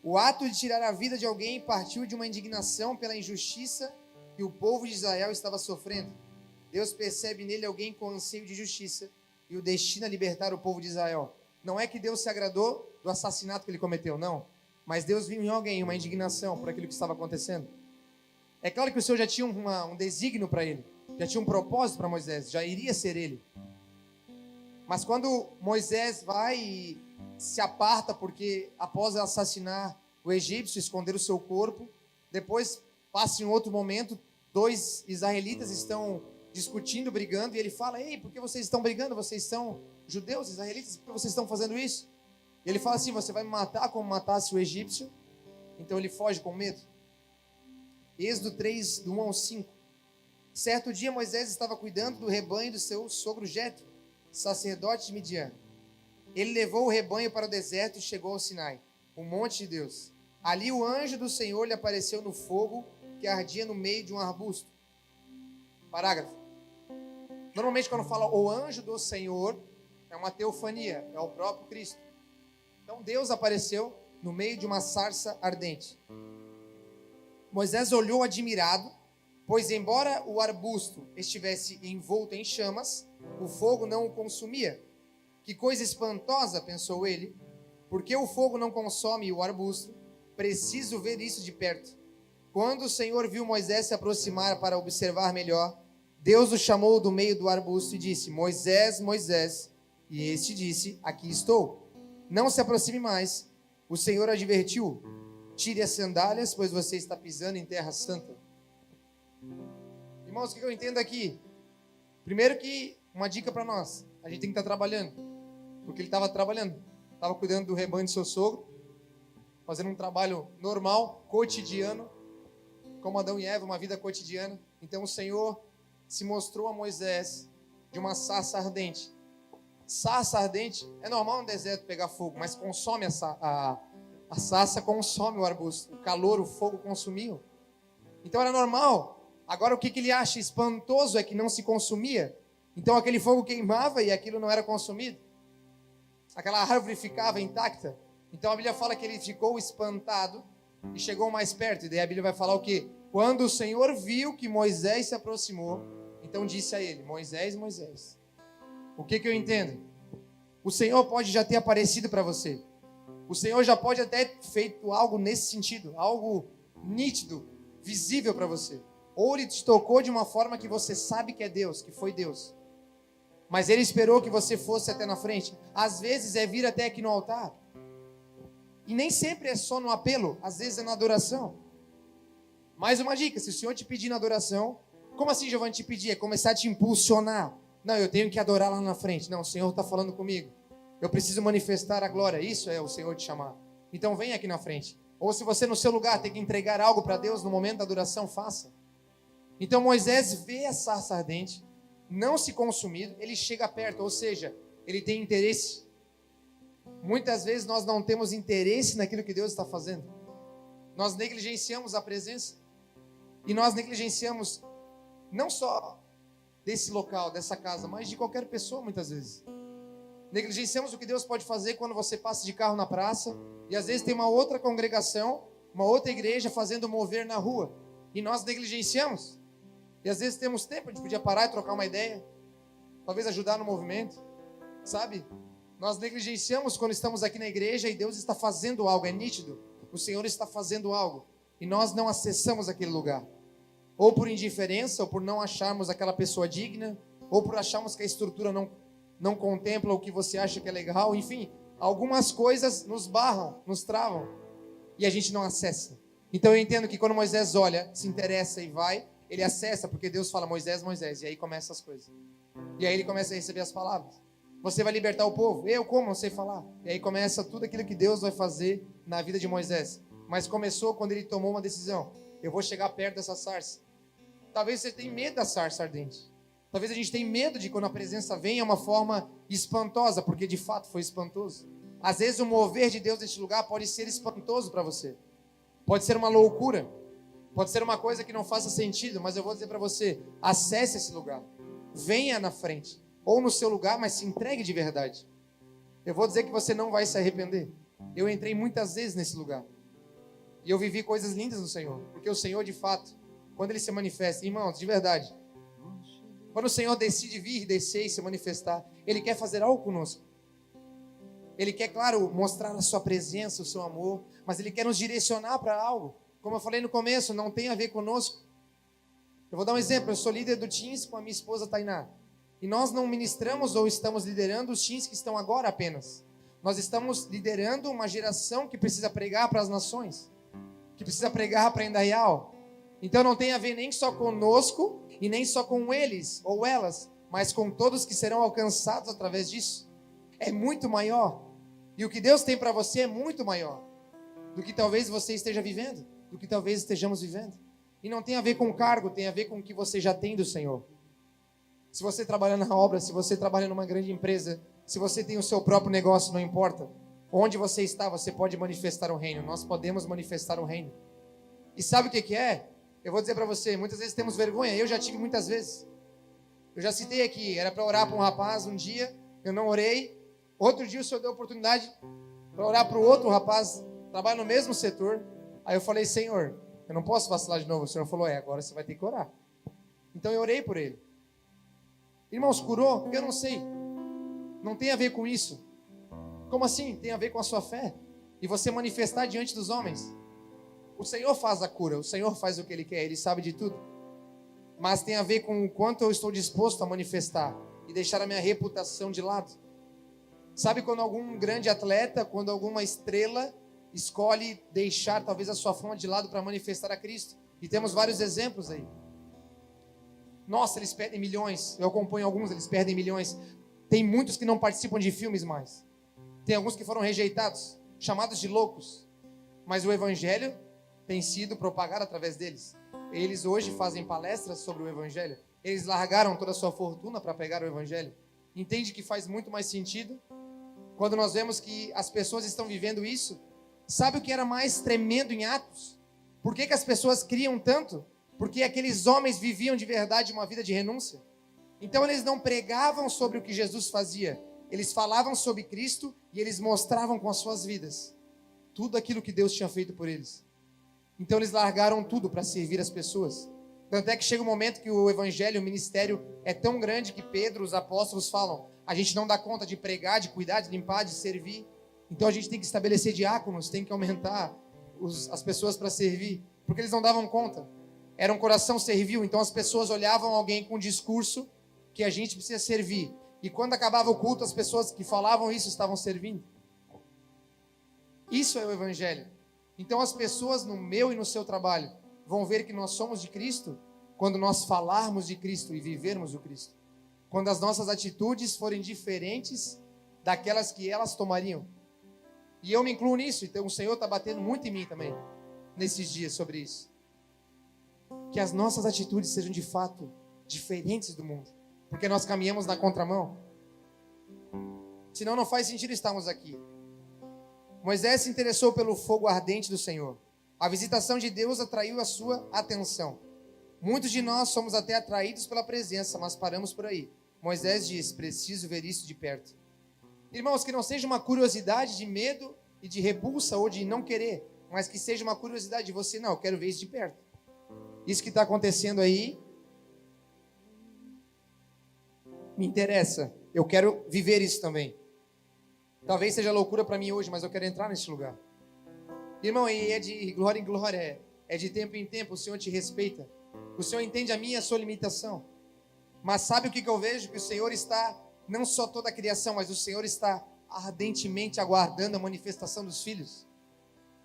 O ato de tirar a vida de alguém partiu de uma indignação pela injustiça que o povo de Israel estava sofrendo. Deus percebe nele alguém com anseio de justiça e o destina a libertar o povo de Israel. Não é que Deus se agradou do assassinato que ele cometeu, não. Mas Deus viu em alguém uma indignação por aquilo que estava acontecendo. É claro que o Senhor já tinha um desígnio para ele, já tinha um propósito para Moisés, já iria ser ele. Mas quando Moisés vai e se aparta, porque após assassinar o egípcio, esconder o seu corpo, depois passa em outro momento, 2 israelitas estão discutindo, brigando, e ele fala: ei, por que vocês estão brigando? Vocês são judeus, israelitas, por que vocês estão fazendo isso? E ele fala assim: você vai me matar como matasse o egípcio? Então ele foge com medo. Êxodo 3, do 1 ao 5. Certo dia Moisés estava cuidando do rebanho do seu sogro Jetro, sacerdote de Midian. Ele levou o rebanho para o deserto e chegou ao Sinai, o monte de Deus. Ali o anjo do Senhor lhe apareceu no fogo que ardia no meio de um arbusto. Parágrafo. Normalmente quando fala o anjo do Senhor, é uma teofania, é o próprio Cristo. Então Deus apareceu no meio de uma sarça ardente. Moisés olhou admirado Pois embora o arbusto estivesse envolto em chamas, o fogo não o consumia. Que coisa espantosa, pensou ele. Por que o fogo não consome o arbusto? Preciso ver isso de perto. Quando o Senhor viu Moisés se aproximar para observar melhor, Deus o chamou do meio do arbusto e disse: Moisés, Moisés. E este disse: Aqui estou. Não se aproxime mais. O Senhor advertiu: Tire as sandálias, pois você está pisando em terra santa. Irmãos, o que eu entendo aqui? Primeiro que, uma dica para nós, a gente tem que estar trabalhando. Porque ele estava trabalhando. Estava cuidando do rebanho de seu sogro, fazendo um trabalho normal, cotidiano, como Adão e Eva, uma vida cotidiana. Então o Senhor se mostrou a Moisés de uma sarça ardente. Sarça ardente, é normal no deserto pegar fogo, mas consome a sarça, consome o arbusto. O calor, o fogo consumiu. Então era normal. Agora o que ele acha espantoso é que não se consumia. Então aquele fogo queimava e aquilo não era consumido. Aquela árvore ficava intacta. Então a Bíblia fala que ele ficou espantado e chegou mais perto. E daí a Bíblia vai falar o quê? Quando o Senhor viu que Moisés se aproximou, então disse a ele: Moisés, Moisés. O que eu entendo? O Senhor pode já ter aparecido para você. O Senhor já pode até ter feito algo nesse sentido, algo nítido, visível para você. Ou ele te tocou de uma forma que você sabe que é Deus, que foi Deus. Mas ele esperou que você fosse até na frente. Às vezes é vir até aqui no altar. E nem sempre é só no apelo, às vezes é na adoração. Mais uma dica: se o Senhor te pedir na adoração, como assim, Giovanni, te pedir? É começar a te impulsionar. Não, eu tenho que adorar lá na frente. Não, o Senhor está falando comigo. Eu preciso manifestar a glória. Isso é o Senhor te chamar. Então vem aqui na frente. Ou se você no seu lugar tem que entregar algo para Deus no momento da adoração, faça. Então Moisés vê a sarça ardente, não se consumido, ele chega perto, ou seja, ele tem interesse. Muitas vezes nós não temos interesse naquilo que Deus está fazendo. Nós negligenciamos a presença. E nós negligenciamos não só desse local, dessa casa, mas de qualquer pessoa muitas vezes. Negligenciamos o que Deus pode fazer quando você passa de carro na praça e às vezes tem uma outra congregação, uma outra igreja fazendo mover na rua. E nós negligenciamos. E às vezes temos tempo, a gente podia parar e trocar uma ideia, talvez ajudar no movimento, sabe? Nós negligenciamos quando estamos aqui na igreja e Deus está fazendo algo, é nítido. O Senhor está fazendo algo e nós não acessamos aquele lugar. Ou por indiferença, ou por não acharmos aquela pessoa digna, ou por acharmos que a estrutura não contempla o que você acha que é legal. Enfim, algumas coisas nos barram, nos travam e a gente não acessa. Então eu entendo que quando Moisés olha, se interessa e vai, ele acessa, porque Deus fala: Moisés, Moisés, e aí começa as coisas. E aí ele começa a receber as palavras. Você vai libertar o povo? Eu como? Não sei falar. E aí começa tudo aquilo que Deus vai fazer na vida de Moisés. Mas começou quando ele tomou uma decisão: eu vou chegar perto dessa sarça. Talvez você tenha medo da sarça ardente. Talvez a gente tenha medo de quando a presença vem, é uma forma espantosa, porque de fato foi espantoso. Às vezes o mover de Deus neste lugar pode ser espantoso para você. Pode ser uma loucura. Pode ser uma coisa que não faça sentido, mas eu vou dizer para você: acesse esse lugar. Venha na frente. Ou no seu lugar, mas se entregue de verdade. Eu vou dizer que você não vai se arrepender. Eu entrei muitas vezes nesse lugar. E eu vivi coisas lindas no Senhor. Porque o Senhor, de fato, quando Ele se manifesta, irmãos, de verdade, quando o Senhor decide vir, descer e se manifestar, Ele quer fazer algo conosco. Ele quer, claro, mostrar a sua presença, o seu amor, mas Ele quer nos direcionar para algo. Como eu falei no começo, não tem a ver conosco. Eu vou dar um exemplo: eu sou líder do Teens com a minha esposa Tainá. E nós não ministramos ou estamos liderando os teens que estão agora apenas. Nós estamos liderando uma geração que precisa pregar para as nações, que precisa pregar para Indaial. Então não tem a ver nem só conosco e nem só com eles ou elas, mas com todos que serão alcançados através disso. É muito maior. E o que Deus tem para você é muito maior do que talvez você esteja vivendo, do que talvez estejamos vivendo. E não tem a ver com cargo, tem a ver com o que você já tem do Senhor. Se você trabalha na obra, se você trabalha numa grande empresa, se você tem o seu próprio negócio, não importa. Onde você está, você pode manifestar o reino. Nós podemos manifestar o reino. E sabe o que é? Eu vou dizer para você, muitas vezes temos vergonha. Eu já tive muitas vezes. Eu já citei aqui, era para orar para um rapaz um dia, eu não orei. Outro dia o Senhor deu oportunidade para orar para o outro rapaz, trabalha no mesmo setor. Aí eu falei: Senhor, Eu não posso vacilar de novo. O Senhor falou, agora você vai ter que orar. Então eu orei por ele. Irmãos, curou? Eu não sei. Não tem a ver com isso. Como assim? Tem a ver com a sua fé. E você manifestar diante dos homens. O Senhor faz a cura. O Senhor faz o que Ele quer. Ele sabe de tudo. Mas tem a ver com o quanto eu estou disposto a manifestar. E deixar a minha reputação de lado. Sabe quando algum grande atleta, quando alguma estrela escolhe deixar talvez a sua fama de lado para manifestar a Cristo? E temos vários exemplos aí. Nossa, eles perdem milhões. Eu acompanho alguns, eles perdem milhões. Tem muitos que não participam de filmes mais. Tem alguns que foram rejeitados, chamados de loucos. Mas o evangelho tem sido propagado através deles. Eles hoje fazem palestras sobre o evangelho. Eles largaram toda a sua fortuna para pegar o evangelho. Entende que faz muito mais sentido? Quando nós vemos que as pessoas estão vivendo isso. Sabe o que era mais tremendo em Atos? Por que as pessoas criam tanto? Porque aqueles homens viviam de verdade uma vida de renúncia. Então eles não pregavam sobre o que Jesus fazia. Eles falavam sobre Cristo e eles mostravam com as suas vidas tudo aquilo que Deus tinha feito por eles. Então eles largaram tudo para servir as pessoas. Tanto é que chega um momento que o evangelho, o ministério é tão grande que Pedro, os apóstolos falam, a gente não dá conta de pregar, de cuidar, de limpar, de servir. Então a gente tem que estabelecer diáconos, tem que aumentar as pessoas para servir, porque eles não davam conta. Era um coração servil, então as pessoas olhavam alguém com um discurso que a gente precisa servir. E quando acabava o culto, as pessoas que falavam isso estavam servindo. Isso é o evangelho. Então as pessoas no meu e no seu trabalho vão ver que nós somos de Cristo quando nós falarmos de Cristo e vivermos o Cristo. Quando as nossas atitudes forem diferentes daquelas que elas tomariam. E eu me incluo nisso, então o Senhor está batendo muito em mim também, nesses dias sobre isso. Que as nossas atitudes sejam de fato diferentes do mundo. Porque nós caminhamos na contramão. Senão não faz sentido estarmos aqui. Moisés se interessou pelo fogo ardente do Senhor. A visitação de Deus atraiu a sua atenção. Muitos de nós somos até atraídos pela presença, mas paramos por aí. Moisés diz, preciso ver isso de perto. Irmãos, que não seja uma curiosidade de medo e de repulsa ou de não querer, mas que seja uma curiosidade de você, não, eu quero ver isso de perto. Isso que está acontecendo aí me interessa. Eu quero viver isso também. Talvez seja loucura para mim hoje, mas eu quero entrar nesse lugar. Irmão, e é de glória em glória, é de tempo em tempo, o Senhor te respeita. O Senhor entende a minha e a sua limitação. Mas sabe o que eu vejo? Que o Senhor está, não só toda a criação, mas o Senhor está ardentemente aguardando a manifestação dos filhos.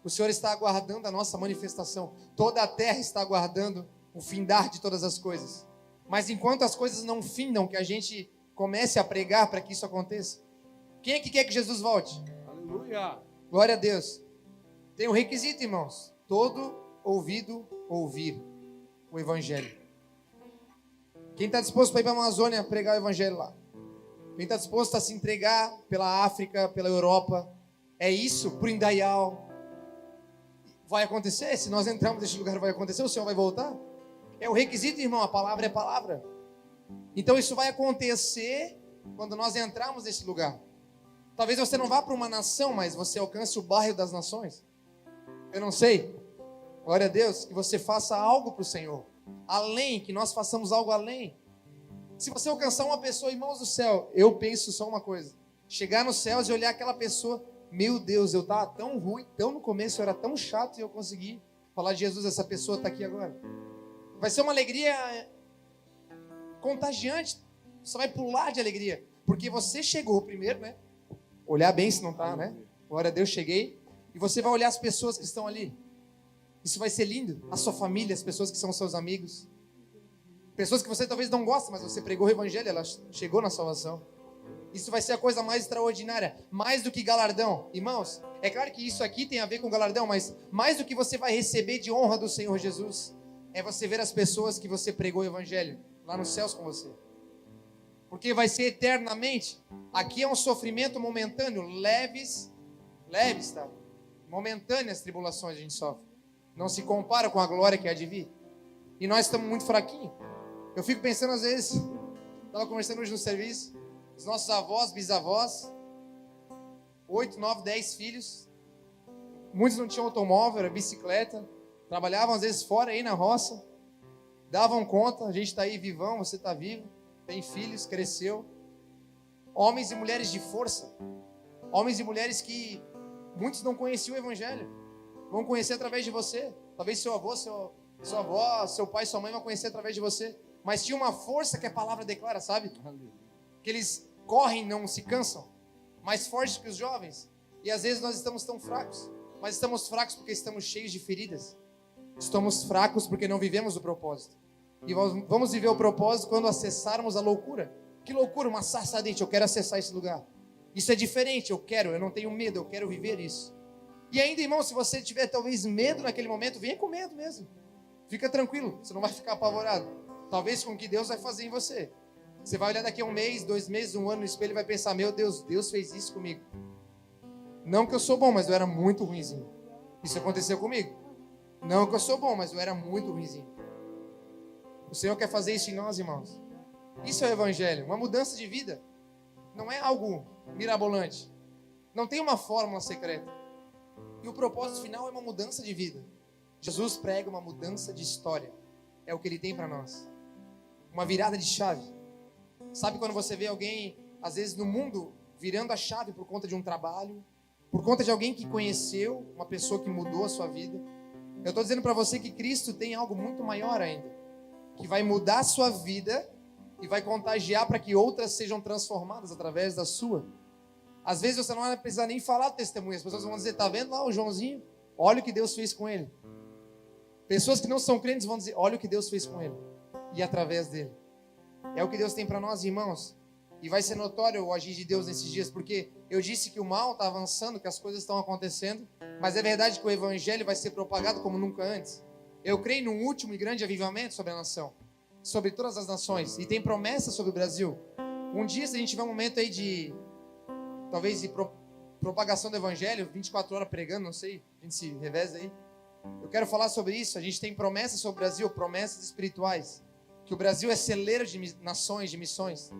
O Senhor está aguardando a nossa manifestação. Toda a terra está aguardando o findar de todas as coisas. Mas enquanto as coisas não findam, que a gente comece a pregar para que isso aconteça. Quem é que quer que Jesus volte? Aleluia. Glória a Deus. Tem um requisito, irmãos. Todo ouvido ouvir o Evangelho. Quem está disposto para ir para a Amazônia pregar o Evangelho lá? Quem está disposto a se entregar pela África, pela Europa? É isso, por Indaial. Vai acontecer? Se nós entrarmos nesse lugar, vai acontecer? O Senhor vai voltar? É o requisito, irmão. A palavra é palavra. Então isso vai acontecer quando nós entrarmos nesse lugar. Talvez você não vá para uma nação, mas você alcance o bairro das nações. Eu não sei. Glória a Deus, que você faça algo para o Senhor. Além, que nós façamos algo além. Se você alcançar uma pessoa, irmãos do céu, eu penso só uma coisa. Chegar nos céus e olhar aquela pessoa, meu Deus, eu estava tão ruim, tão no começo, eu era tão chato e eu consegui falar de Jesus, essa pessoa está aqui agora. Vai ser uma alegria contagiante. Você vai pular de alegria. Porque você chegou primeiro, né? Olhar bem se não está, né? Glória a Deus, cheguei. E você vai olhar as pessoas que estão ali. Isso vai ser lindo. A sua família, as pessoas que são seus amigos. Pessoas que você talvez não gosta, mas você pregou o evangelho, ela chegou na salvação. Isso vai ser a coisa mais extraordinária. Mais do que galardão. Irmãos, é claro que isso aqui tem a ver com galardão, mas mais do que você vai receber de honra do Senhor Jesus, é você ver as pessoas que você pregou o evangelho lá nos céus com você. Porque vai ser eternamente. Aqui é um sofrimento momentâneo, leves, tá? Momentâneas tribulações a gente sofre. Não se compara com a glória que há de vir. E nós estamos muito fraquinhos. Eu fico pensando às vezes, estava conversando hoje no serviço, os nossos avós, bisavós, 8, 9, 10 filhos. Muitos não tinham automóvel, era bicicleta. trabalhavam às vezes fora aí na roça, davam conta, a gente está aí vivão, você está vivo, tem filhos, cresceu. Homens e mulheres de força, homens e mulheres que muitos não conheciam o Evangelho, vão conhecer através de você. Talvez seu avô, sua avó, seu pai, sua mãe vão conhecer através de você. Mas tinha uma força que a palavra declara, sabe? Que eles correm, não se cansam, mais fortes que os jovens. E às vezes nós estamos tão fracos, mas estamos fracos porque estamos cheios de feridas. Estamos fracos porque não vivemos o propósito. E vamos viver o propósito quando acessarmos a loucura. Que loucura, uma sarça ardente, eu quero acessar esse lugar. Isso é diferente, eu não tenho medo, eu quero viver isso. E ainda, irmão, se você tiver talvez medo naquele momento, venha com medo mesmo. Fica tranquilo, você não vai ficar apavorado. Talvez com o que Deus vai fazer em você. Você vai olhar daqui a 1 mês, 2 meses, 1 ano no espelho e vai pensar, meu Deus, Deus fez isso comigo. Não que eu sou bom, mas eu era muito ruinzinho. Isso aconteceu comigo. Não que eu sou bom, mas eu era muito ruinzinho. O Senhor quer fazer isso em nós, irmãos. Isso é o Evangelho, uma mudança de vida. Não é algo mirabolante. Não tem uma fórmula secreta. E o propósito final é uma mudança de vida. Jesus prega uma mudança de história. É o que Ele tem para nós. Uma virada de chave. Sabe quando você vê alguém, às vezes no mundo, virando a chave por conta de um trabalho, por conta de alguém que conheceu, uma pessoa que mudou a sua vida? Eu estou dizendo para você que Cristo tem algo muito maior ainda, que vai mudar a sua vida e vai contagiar para que outras sejam transformadas através da sua. Às vezes você não vai precisar nem falar do testemunho, as pessoas vão dizer, tá vendo lá o Joãozinho? Olha o que Deus fez com ele. Pessoas que não são crentes vão dizer, olha o que Deus fez com ele. E através dele. É o que Deus tem para nós, irmãos. E vai ser notório o agir de Deus nesses dias, porque eu disse que o mal está avançando, que as coisas estão acontecendo, mas é verdade que o Evangelho vai ser propagado como nunca antes. Eu creio num último e grande avivamento sobre a nação, sobre todas as nações, e tem promessa sobre o Brasil. Um dia, se a gente tiver um momento aí de, talvez, de propagação do Evangelho, 24 horas pregando, não sei, a gente se reveza aí. Eu quero falar sobre isso. A gente tem promessas sobre o Brasil, promessas espirituais, que o Brasil é celeiro de nações, de missões,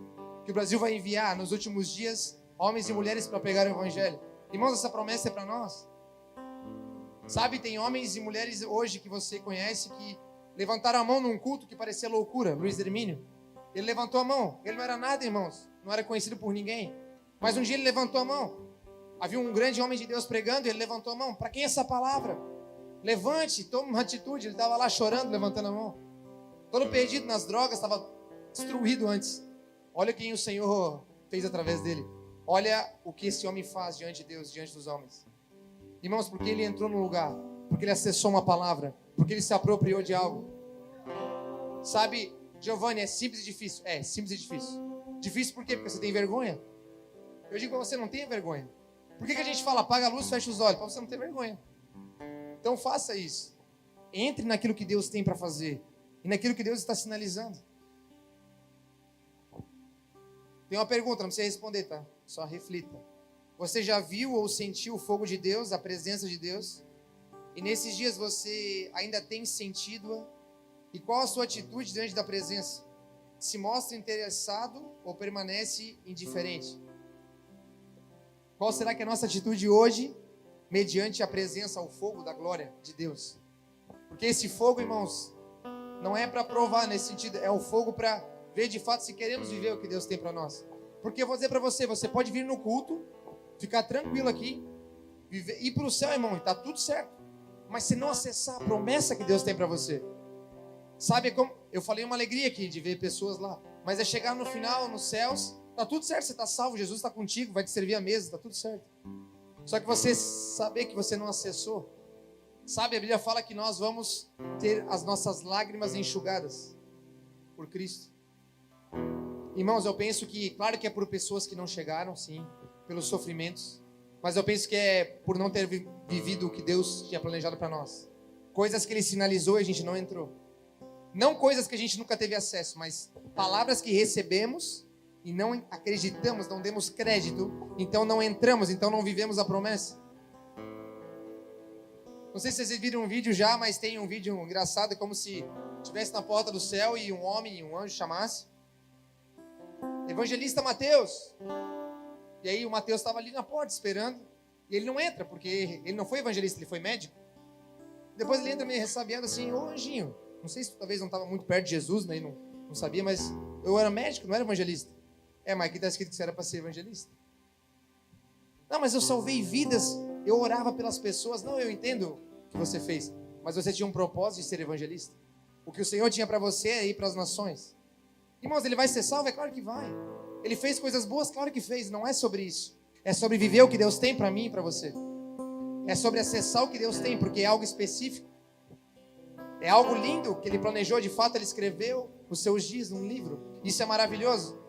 que o Brasil vai enviar nos últimos dias homens e mulheres para pregar o Evangelho. Irmãos, essa promessa é para nós. Sabe, tem homens e mulheres hoje que você conhece que levantaram a mão num culto que parecia loucura. Luiz Hermínio, ele levantou a mão. Ele não era nada, irmãos, não era conhecido por ninguém, mas um dia ele levantou a mão. Havia um grande homem de Deus pregando e ele levantou a mão. Para quem é essa palavra? Levante, tome uma atitude. Ele estava lá chorando, levantando a mão, todo perdido nas drogas, estava destruído antes. Olha quem o Senhor fez através dele. Olha o que esse homem faz diante de Deus, diante dos homens. Irmãos, porque ele entrou no lugar, porque ele acessou uma palavra, porque ele se apropriou de algo. Sabe, Giovanni, é simples e difícil. É, simples e difícil. Difícil por quê? Porque você tem vergonha. Eu digo para você, não tenha vergonha. Por que a gente fala, apaga a luz, fecha os olhos? Para você não ter vergonha. Então faça isso. Entre naquilo que Deus tem para fazer e naquilo que Deus está sinalizando. Tem uma pergunta, não precisa responder, tá? Só reflita. Você já viu ou sentiu o fogo de Deus, a presença de Deus? E nesses dias você ainda tem sentido-a? E qual a sua atitude diante da presença? Se mostra interessado ou permanece indiferente? Qual será que é a nossa atitude hoje, mediante a presença, o fogo da glória de Deus? Porque esse fogo, irmãos, não é para provar nesse sentido, é o fogo para ver de fato se queremos viver o que Deus tem para nós. Porque eu vou dizer para você, você pode vir no culto, ficar tranquilo aqui, ir para o céu, irmão, e está tudo certo. Mas se não acessar a promessa que Deus tem para você, sabe como? Eu falei uma alegria aqui de ver pessoas lá, mas é chegar no final, nos céus, está tudo certo, você está salvo, Jesus está contigo, vai te servir a mesa, está tudo certo. Só que você saber que você não acessou, sabe, a Bíblia fala que nós vamos ter as nossas lágrimas enxugadas por Cristo. Irmãos, eu penso que, claro que é por pessoas que não chegaram, sim, pelos sofrimentos, mas eu penso que é por não ter vivido o que Deus tinha planejado para nós. Coisas que Ele sinalizou e a gente não entrou. Não coisas que a gente nunca teve acesso, mas palavras que recebemos e não acreditamos, não demos crédito, então não entramos, então não vivemos a promessa. Não sei se vocês viram um vídeo já, mas tem um vídeo engraçado, como se estivesse na porta do céu e um homem e um anjo chamasse: Evangelista Mateus. E aí o Mateus estava ali na porta esperando, e ele não entra, porque ele não foi evangelista, ele foi médico. Depois ele entra meio ressabiado assim, ô anjinho, não sei se talvez não estava muito perto de Jesus, né, e não sabia, mas eu era médico, não era evangelista. Mas aqui está escrito que você era para ser evangelista. Não, mas eu salvei vidas, eu orava pelas pessoas. Não, eu entendo o que você fez, mas você tinha um propósito de ser evangelista. O que o Senhor tinha para você é ir para as nações. Irmãos, ele vai ser salvo? É claro que vai. Ele fez coisas boas? Claro que fez. Não é sobre isso. É sobre viver o que Deus tem para mim e para você. É sobre acessar o que Deus tem, porque é algo específico. É algo lindo que ele planejou. De fato, ele escreveu os seus dias num livro. Isso é maravilhoso.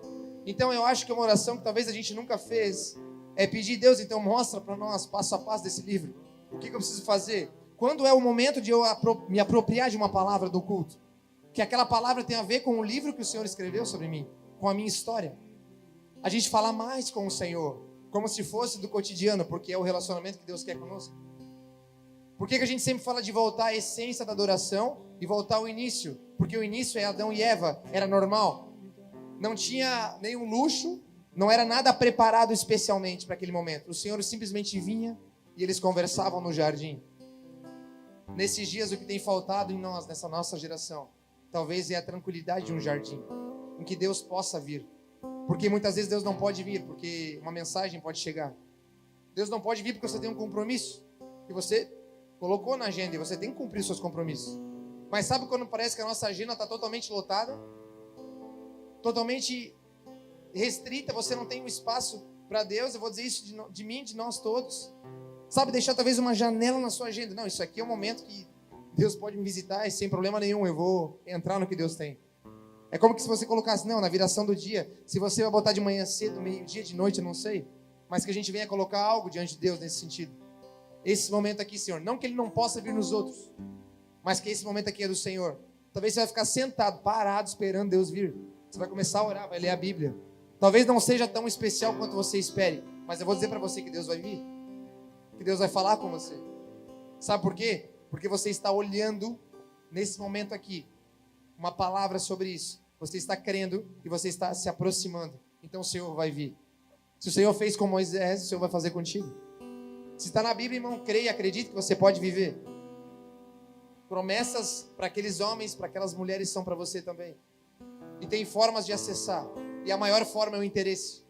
Então, eu acho que uma oração que talvez a gente nunca fez é pedir: Deus, então mostra para nós, passo a passo desse livro. O que eu preciso fazer? Quando é o momento de eu me apropriar de uma palavra do culto? Que aquela palavra tem a ver com o livro que o Senhor escreveu sobre mim, com a minha história. A gente falar mais com o Senhor, como se fosse do cotidiano, porque é o relacionamento que Deus quer conosco. Por que a gente sempre fala de voltar à essência da adoração e voltar ao início? Porque o início é Adão e Eva, era normal. Não tinha nenhum luxo, não era nada preparado especialmente para aquele momento. O Senhor simplesmente vinha e eles conversavam no jardim. Nesses dias, o que tem faltado em nós, nessa nossa geração, talvez é a tranquilidade de um jardim, em que Deus possa vir. Porque muitas vezes Deus não pode vir, porque uma mensagem pode chegar. Deus não pode vir porque você tem um compromisso que você colocou na agenda e você tem que cumprir seus compromissos. Mas sabe quando parece que a nossa agenda está totalmente lotada? Totalmente restrita, você não tem um espaço para Deus. Eu vou dizer isso de mim, de nós todos. Sabe, deixar talvez uma janela na sua agenda. Não, isso aqui é um momento que Deus pode me visitar e sem problema nenhum eu vou entrar no que Deus tem. É como que se você colocasse, não, na viração do dia, se você vai botar de manhã cedo, meio-dia, de noite, eu não sei, mas que a gente venha colocar algo diante de Deus nesse sentido. Esse momento aqui, Senhor, não que Ele não possa vir nos outros, mas que esse momento aqui é do Senhor. Talvez você vai ficar sentado, parado, esperando Deus vir. Você vai começar a orar, vai ler a Bíblia. Talvez não seja tão especial quanto você espere, mas eu vou dizer para você que Deus vai vir, que Deus vai falar com você. Sabe por quê? Porque você está olhando nesse momento aqui uma palavra sobre isso. Você está crendo e você está se aproximando. Então o Senhor vai vir. Se o Senhor fez com Moisés, o Senhor vai fazer contigo. Se está na Bíblia, irmão, creia e acredite que você pode viver. Promessas para aqueles homens, para aquelas mulheres são para você também. E tem formas de acessar. E a maior forma é o interesse.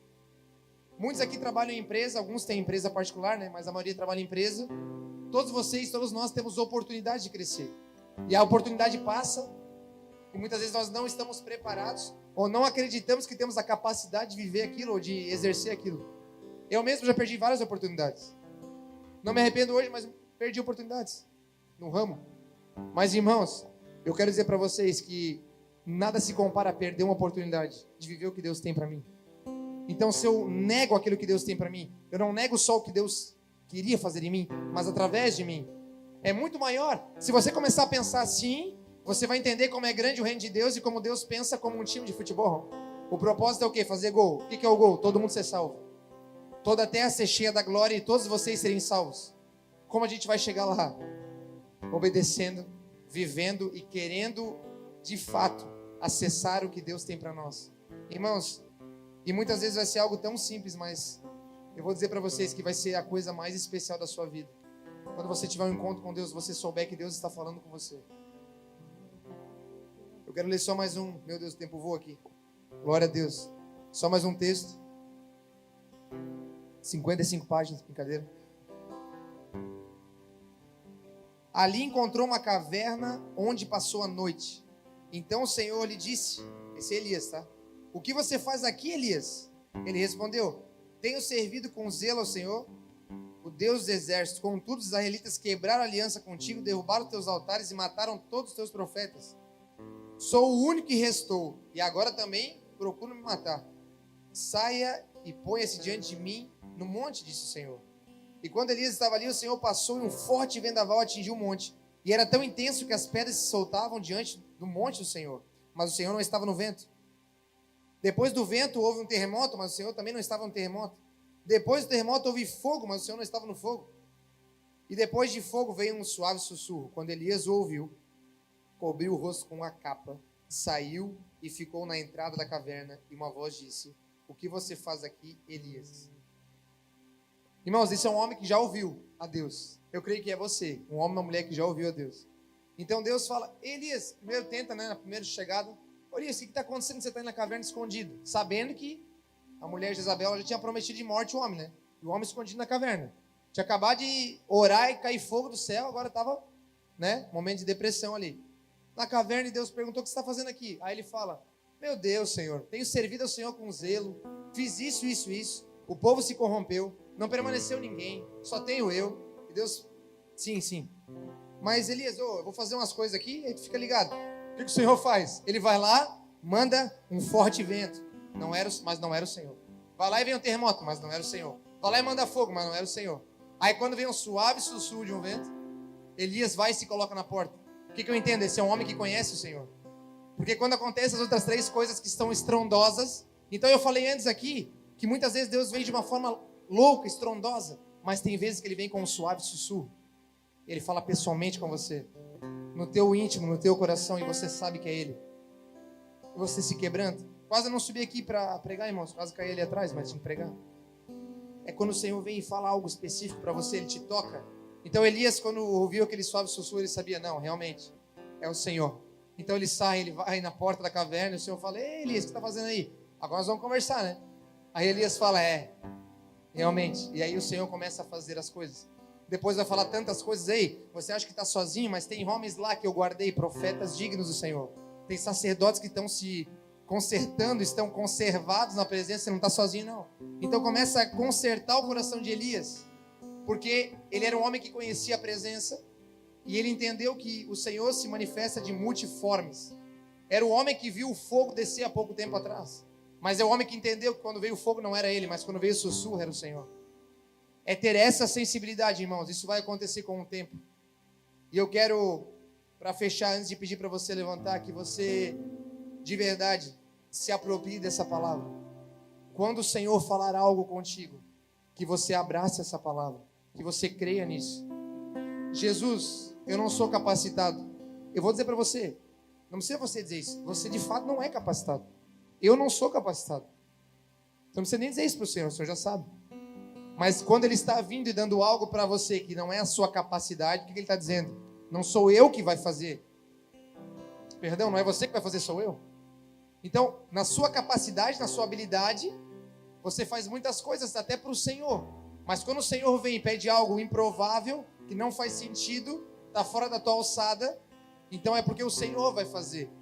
Muitos aqui trabalham em empresa, alguns têm empresa particular, né? Mas a maioria trabalha em empresa. Todos vocês, todos nós temos oportunidade de crescer. E a oportunidade passa, e muitas vezes nós não estamos preparados, ou não acreditamos que temos a capacidade de viver aquilo, ou de exercer aquilo. Eu mesmo já perdi várias oportunidades. Não me arrependo hoje, mas perdi oportunidades no ramo. Mas, irmãos, eu quero dizer para vocês que nada se compara a perder uma oportunidade de viver o que Deus tem para mim. Então, se eu nego aquilo que Deus tem para mim, eu não nego só o que Deus queria fazer em mim, mas através de mim. É muito maior. Se você começar a pensar assim, você vai entender como é grande o reino de Deus e como Deus pensa como um time de futebol. O propósito é o quê? Fazer gol. O que é o gol? Todo mundo ser salvo. Toda a terra ser cheia da glória e todos vocês serem salvos. Como a gente vai chegar lá? Obedecendo, vivendo e querendo, de fato, acessar o que Deus tem para nós. Irmãos, e muitas vezes vai ser algo tão simples, mas eu vou dizer para vocês que vai ser a coisa mais especial da sua vida. Quando você tiver um encontro com Deus, você souber que Deus está falando com você. Eu quero ler só mais um. Meu Deus, o tempo voa aqui. Glória a Deus. Só mais um texto. 55 páginas, brincadeira. Ali encontrou uma caverna onde passou a noite. Então o Senhor lhe disse, esse é Elias, tá? O que você faz aqui, Elias? Ele respondeu, tenho servido com zelo ao Senhor, o Deus dos exércitos. Contudo, os israelitas quebraram a aliança contigo, derrubaram teus altares e mataram todos os teus profetas. Sou o único que restou, e agora também procuro me matar. Saia e ponha-se diante de mim no monte, disse o Senhor. E quando Elias estava ali, o Senhor passou e um forte vendaval atingiu o monte. E era tão intenso que as pedras se soltavam diante do monte do Senhor. Mas o Senhor não estava no vento. Depois do vento houve um terremoto, mas o Senhor também não estava no terremoto. Depois do terremoto houve fogo, mas o Senhor não estava no fogo. E depois de fogo veio um suave sussurro. Quando Elias o ouviu, cobriu o rosto com uma capa, saiu e ficou na entrada da caverna. E uma voz disse, o que você faz aqui, Elias? Irmãos, esse é um homem que já ouviu a Deus. Eu creio que é você, um homem e uma mulher que já ouviu a Deus. Então Deus fala, Elias, primeiro tenta, né, na primeira chegada, Elias, o que está acontecendo? Você está indo na caverna escondido, sabendo que a mulher Jezabel já tinha prometido de morte o homem, né? E o homem escondido na caverna. Tinha acabado de orar e cair fogo do céu, agora estava, né, momento de depressão ali. Na caverna, e Deus perguntou, o que você está fazendo aqui? Aí ele fala, meu Deus, Senhor, tenho servido ao Senhor com zelo, fiz isso, o povo se corrompeu, não permaneceu ninguém, só tenho eu. E Deus, sim. Mas Elias, eu vou fazer umas coisas aqui, aí tu fica ligado. O que o Senhor faz? Ele vai lá, manda um forte vento, mas não era o Senhor. Vai lá e vem um terremoto, mas não era o Senhor. Vai lá e manda fogo, mas não era o Senhor. Aí quando vem um suave sussurro de um vento, Elias vai e se coloca na porta. O que eu entendo? Esse é um homem que conhece o Senhor. Porque quando acontecem as outras três coisas que estão estrondosas, então eu falei antes aqui, que muitas vezes Deus vem de uma forma louca, estrondosa, mas tem vezes que Ele vem com um suave sussurro. Ele fala pessoalmente com você, no teu íntimo, no teu coração, e você sabe que é Ele. E você se quebranta. Quase não subi aqui para pregar, irmãos, quase caí ali atrás, mas tinha que pregar. É quando o Senhor vem e fala algo específico para você, Ele te toca. Então Elias, quando ouviu aquele suave sussurro, ele sabia, não, realmente, é o Senhor. Então ele sai, ele vai na porta da caverna, e o Senhor fala, ei Elias, o que você está fazendo aí? Agora nós vamos conversar, né? Aí Elias fala, realmente. E aí o Senhor começa a fazer as coisas. Depois vai falar tantas coisas aí, você acha que está sozinho, mas tem homens lá que eu guardei, profetas dignos do Senhor. Tem sacerdotes que estão se consertando, estão conservados na presença, você não está sozinho não. Então começa a consertar o coração de Elias, porque ele era um homem que conhecia a presença, e ele entendeu que o Senhor se manifesta de multiformes. Era o homem que viu o fogo descer há pouco tempo atrás, mas é o homem que entendeu que quando veio o fogo não era ele, mas quando veio o sussurro era o Senhor. É ter essa sensibilidade, irmãos. Isso vai acontecer com o tempo. E eu quero, para fechar, antes de pedir para você levantar, que você, de verdade, se aproprie dessa palavra. Quando o Senhor falar algo contigo, que você abrace essa palavra, que você creia nisso. Jesus, eu não sou capacitado. Eu vou dizer para você, não precisa você dizer isso, você de fato não é capacitado. Eu não sou capacitado. Então não precisa nem dizer isso para o Senhor já sabe. Mas quando Ele está vindo e dando algo para você que não é a sua capacidade, o que Ele está dizendo? Não sou eu que vai fazer. Perdão, não é você que vai fazer, sou eu. Então, na sua capacidade, na sua habilidade, você faz muitas coisas até para o Senhor. Mas quando o Senhor vem e pede algo improvável, que não faz sentido, está fora da tua alçada, então é porque o Senhor vai fazer.